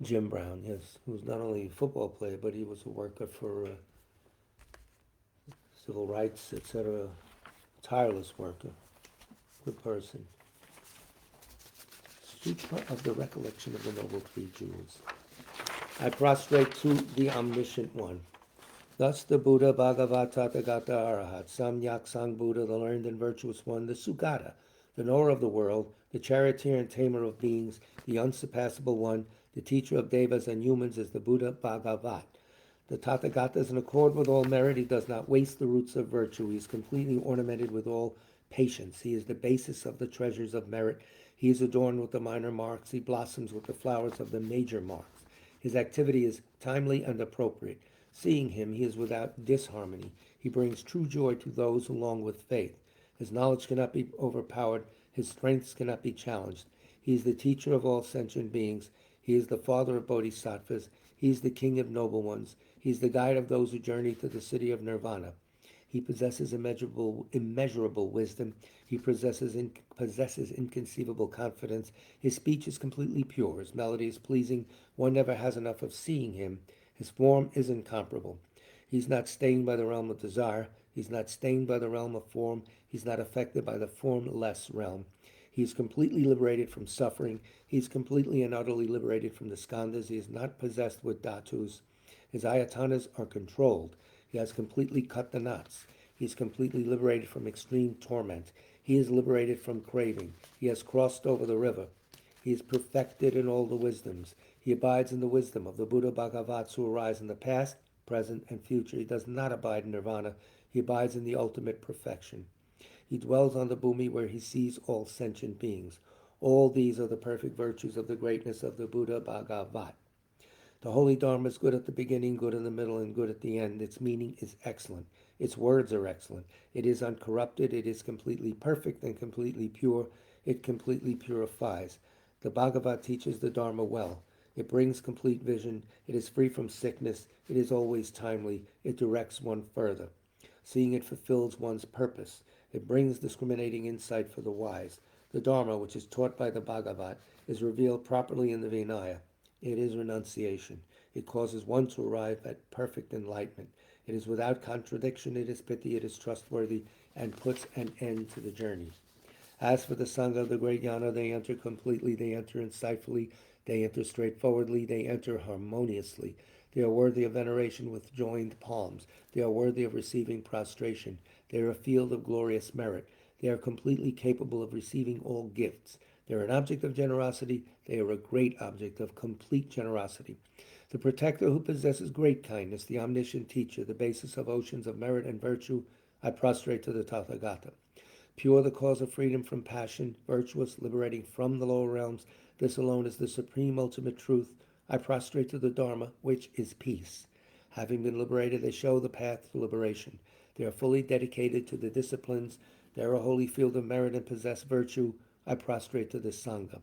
Jim Brown, yes, who was not only a football player, but he was a worker for civil rights, etc. Tireless worker, good person. Sutra of the Recollection of the Noble Three Jewels. I prostrate to the Omniscient One. Thus the Buddha, Bhagavata, Tathagata, Arahat, Samyak Sang Buddha, the learned and virtuous one, the Sugata, the knower of the world, the charioteer and tamer of beings, the unsurpassable one, the teacher of devas and humans is the Buddha Bhagavat. The Tathagata is in accord with all merit. He does not waste the roots of virtue. He is completely ornamented with all patience. He is the basis of the treasures of merit. He is adorned with the minor marks. He blossoms with the flowers of the major marks. His activity is timely and appropriate. Seeing him, he is without disharmony. He brings true joy to those who long with faith. His knowledge cannot be overpowered. His strengths cannot be challenged. He is the teacher of all sentient beings. He is the father of bodhisattvas. He is the king of noble ones. He is the guide of those who journey to the city of nirvana. He possesses immeasurable wisdom. He possesses inconceivable confidence. His speech is completely pure. His melody is pleasing. One never has enough of seeing him. His form is incomparable. He's not stained by the realm of desire. He's not stained by the realm of form. He's not affected by the formless realm. He is completely liberated from suffering. He is completely and utterly liberated from the skandhas. He is not possessed with dhatus. His ayatanas are controlled. He has completely cut the knots. He is completely liberated from extreme torment. He is liberated from craving. He has crossed over the river. He is perfected in all the wisdoms. He abides in the wisdom of the Buddha Bhagavats who arise in the past, present, and future. He does not abide in nirvana. He abides in the ultimate perfection. He dwells on the bhumi where he sees all sentient beings. All these are the perfect virtues of the greatness of the Buddha Bhagavat. The Holy Dharma is good at the beginning, good in the middle, and good at the end. Its meaning is excellent. Its words are excellent. It is uncorrupted. It is completely perfect and completely pure. It completely purifies. The Bhagavat teaches the Dharma well. It brings complete vision. It is free from sickness. It is always timely. It directs one further. Seeing it fulfills one's purpose. It brings discriminating insight for the wise. The Dharma, which is taught by the Bhagavat, is revealed properly in the Vinaya. It is renunciation. It causes one to arrive at perfect enlightenment. It is without contradiction, it is pithy, it is trustworthy, and puts an end to the journey. As for the Sangha of the great Jnana, they enter completely, they enter insightfully, they enter straightforwardly, they enter harmoniously. They are worthy of veneration with joined palms. They are worthy of receiving prostration. They are a field of glorious merit. They are completely capable of receiving all gifts. They are an object of generosity. They are a great object of complete generosity. The protector who possesses great kindness, the omniscient teacher, the basis of oceans of merit and virtue, I prostrate to the Tathagata. Pure, the cause of freedom from passion, virtuous, liberating from the lower realms, this alone is the supreme ultimate truth. I prostrate to the Dharma, which is peace. Having been liberated, they show the path to liberation. They are fully dedicated to the disciplines. They are a holy field of merit and possess virtue. I prostrate to the Sangha.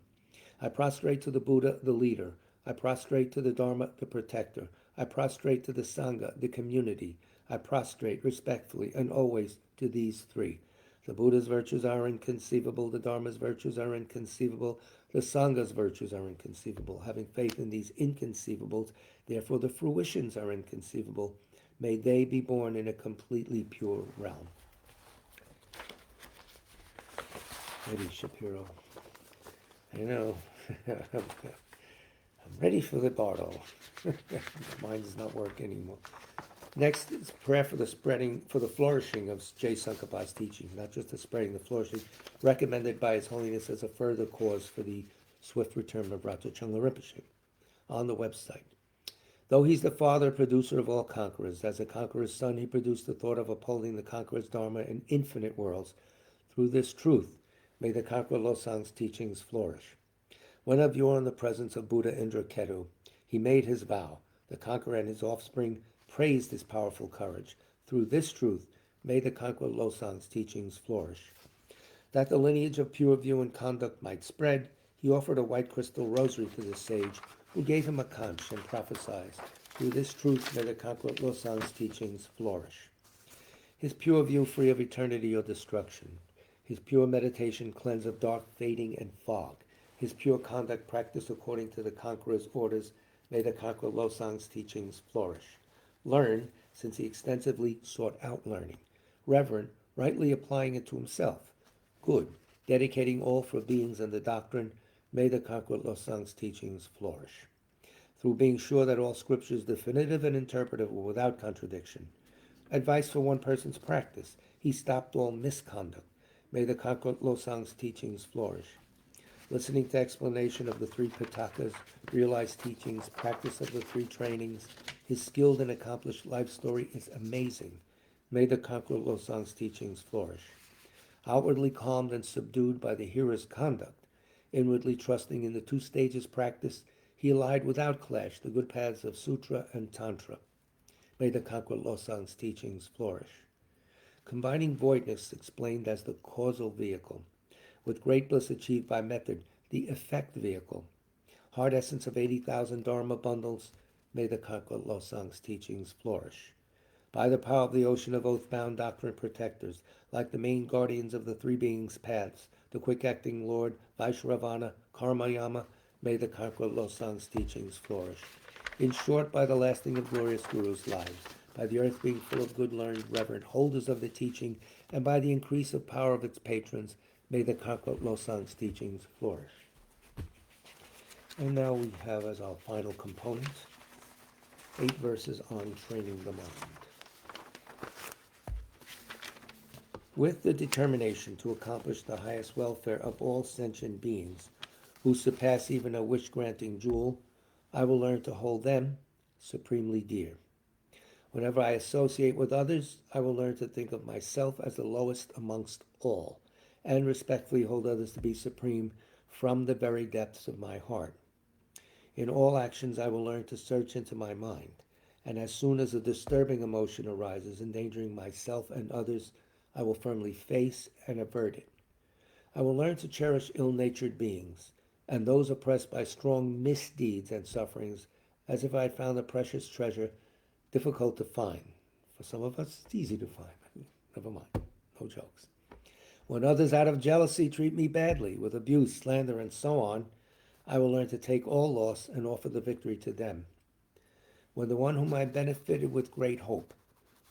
I prostrate to the Buddha, the leader. I prostrate to the Dharma, the protector. I prostrate to the Sangha, the community. I prostrate respectfully and always to these three. The Buddha's virtues are inconceivable. The Dharma's virtues are inconceivable. The Sangha's virtues are inconceivable. Having faith in these inconceivables, therefore the fruitions are inconceivable. May they be born in a completely pure realm. Maybe Shapiro. I know. I'm ready for the bottle. Mine does not work anymore. Next is prayer for the flourishing of Tsong-kha-pa's teachings, not just the spreading, the flourishing, recommended by His Holiness as a further cause for the swift return of Raja Chungla Rinpoche on the website. Though he's the father, producer of all conquerors, as a conqueror's son, he produced the thought of upholding the conqueror's dharma in infinite worlds. Through this truth, may the conqueror Losang's teachings flourish. When of yore in the presence of Buddha Indra Ketu, he made his vow. The conqueror and his offspring praised his powerful courage. Through this truth, may the conqueror Losang's teachings flourish. That the lineage of pure view and conduct might spread, he offered a white crystal rosary to the sage, who gave him a conch and prophesied. Through this truth, may the conqueror Losang's teachings flourish. His pure view free of eternity or destruction. His pure meditation cleansed of dark fading and fog. His pure conduct practiced according to the conqueror's orders. May the conqueror Losang's teachings flourish. Learn, since he extensively sought out learning. reverent, rightly applying it to himself. Good. Dedicating all for beings and the doctrine, may the Kankwa Losang's teachings flourish. Through being sure that all scripture is definitive and interpretive without contradiction. Advice for one person's practice. He stopped all misconduct. May the Kankwa Losang's teachings flourish. Listening to explanation of the three Pitakas, realized teachings, practice of the three trainings, his skilled and accomplished life story is amazing. May the Kankwa Losang's teachings flourish. Outwardly calmed and subdued by the hearer's conduct, inwardly trusting in the two stages practice, he allied without clash the good paths of Sutra and Tantra. May the Kankwa Losang's teachings flourish. Combining voidness explained as the causal vehicle, with great bliss achieved by method, the effect vehicle. Heart essence of 80,000 Dharma bundles, may the Kankwa Losang's teachings flourish. By the power of the ocean of oath-bound doctrine protectors, like the main guardians of the three beings' paths, the quick-acting Lord, Vaishravana, Karmayama, may the Kankwa Losang's teachings flourish. In short, by the lasting and glorious Guru's lives, by the earth being full of good, learned, reverent holders of the teaching, and by the increase of power of its patrons, may the Kankwa Losang's teachings flourish. And now we have as our final component 8 verses on training the mind. With the determination to accomplish the highest welfare of all sentient beings, who surpass even a wish-granting jewel, I will learn to hold them supremely dear. Whenever I associate with others, I will learn to think of myself as the lowest amongst all, and respectfully hold others to be supreme from the very depths of my heart. In all actions, I will learn to search into my mind, and as soon as a disturbing emotion arises, endangering myself and others, I will firmly face and avert it. I will learn to cherish ill-natured beings, and those oppressed by strong misdeeds and sufferings, as if I had found a precious treasure difficult to find. For some of us, it's easy to find. Never mind, no jokes. When others out of jealousy treat me badly, with abuse, slander, and so on, I will learn to take all loss and offer the victory to them. When the one whom I benefited with great hope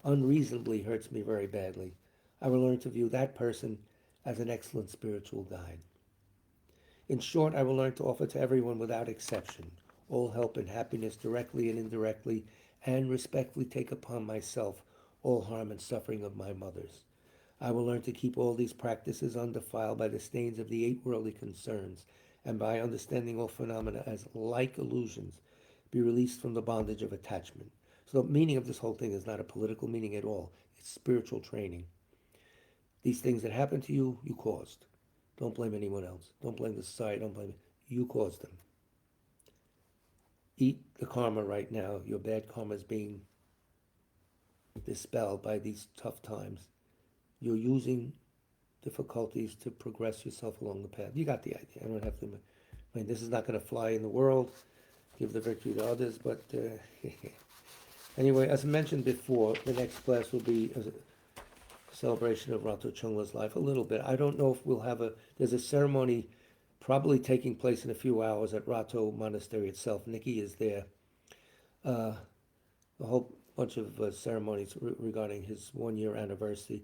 unreasonably hurts me very badly, I will learn to view that person as an excellent spiritual guide. In short, I will learn to offer to everyone without exception all help and happiness directly and indirectly, and respectfully take upon myself all harm and suffering of my mothers. I will learn to keep all these practices undefiled by the stains of the 8 worldly concerns, and by understanding all phenomena as like illusions, be released from the bondage of attachment. So the meaning of this whole thing is not a political meaning at all. It's spiritual training. These things that happen to you, you caused. Don't blame anyone else. Don't blame the society. Don't blame it. You caused them. Eat the karma right now. Your bad karma is being dispelled by these tough times. You're using difficulties to progress yourself along the path. You got the idea. I don't have to. I mean, this is not going to fly in the world. Give the victory to others, but anyway, as I mentioned before, the next class will be a celebration of Rato Chungla's life a little bit. I don't know if we'll have there's a ceremony probably taking place in a few hours at Rato Monastery itself. Nikki is there. A whole bunch of ceremonies regarding his 1-year anniversary.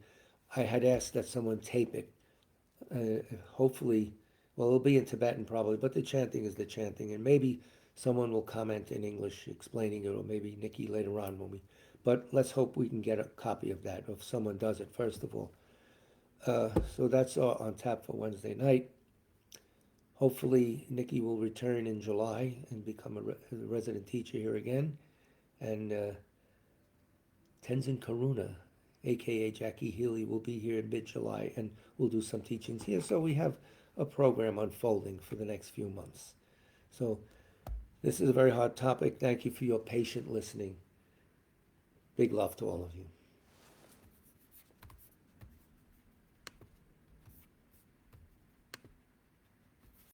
I had asked that someone tape it. Hopefully, well, it'll be in Tibetan probably, but the chanting is the chanting, and maybe someone will comment in English explaining it, or maybe Nikki later on but let's hope we can get a copy of that, if someone does it, first of all. So that's on tap for Wednesday night. Hopefully, Nikki will return in July and become a resident teacher here again. And Tenzin Karuna, a.k.a. Jackie Healy, will be here in mid-July, and we'll do some teachings here. So we have a program unfolding for the next few months. So this is a very hard topic. Thank you for your patient listening. Big love to all of you.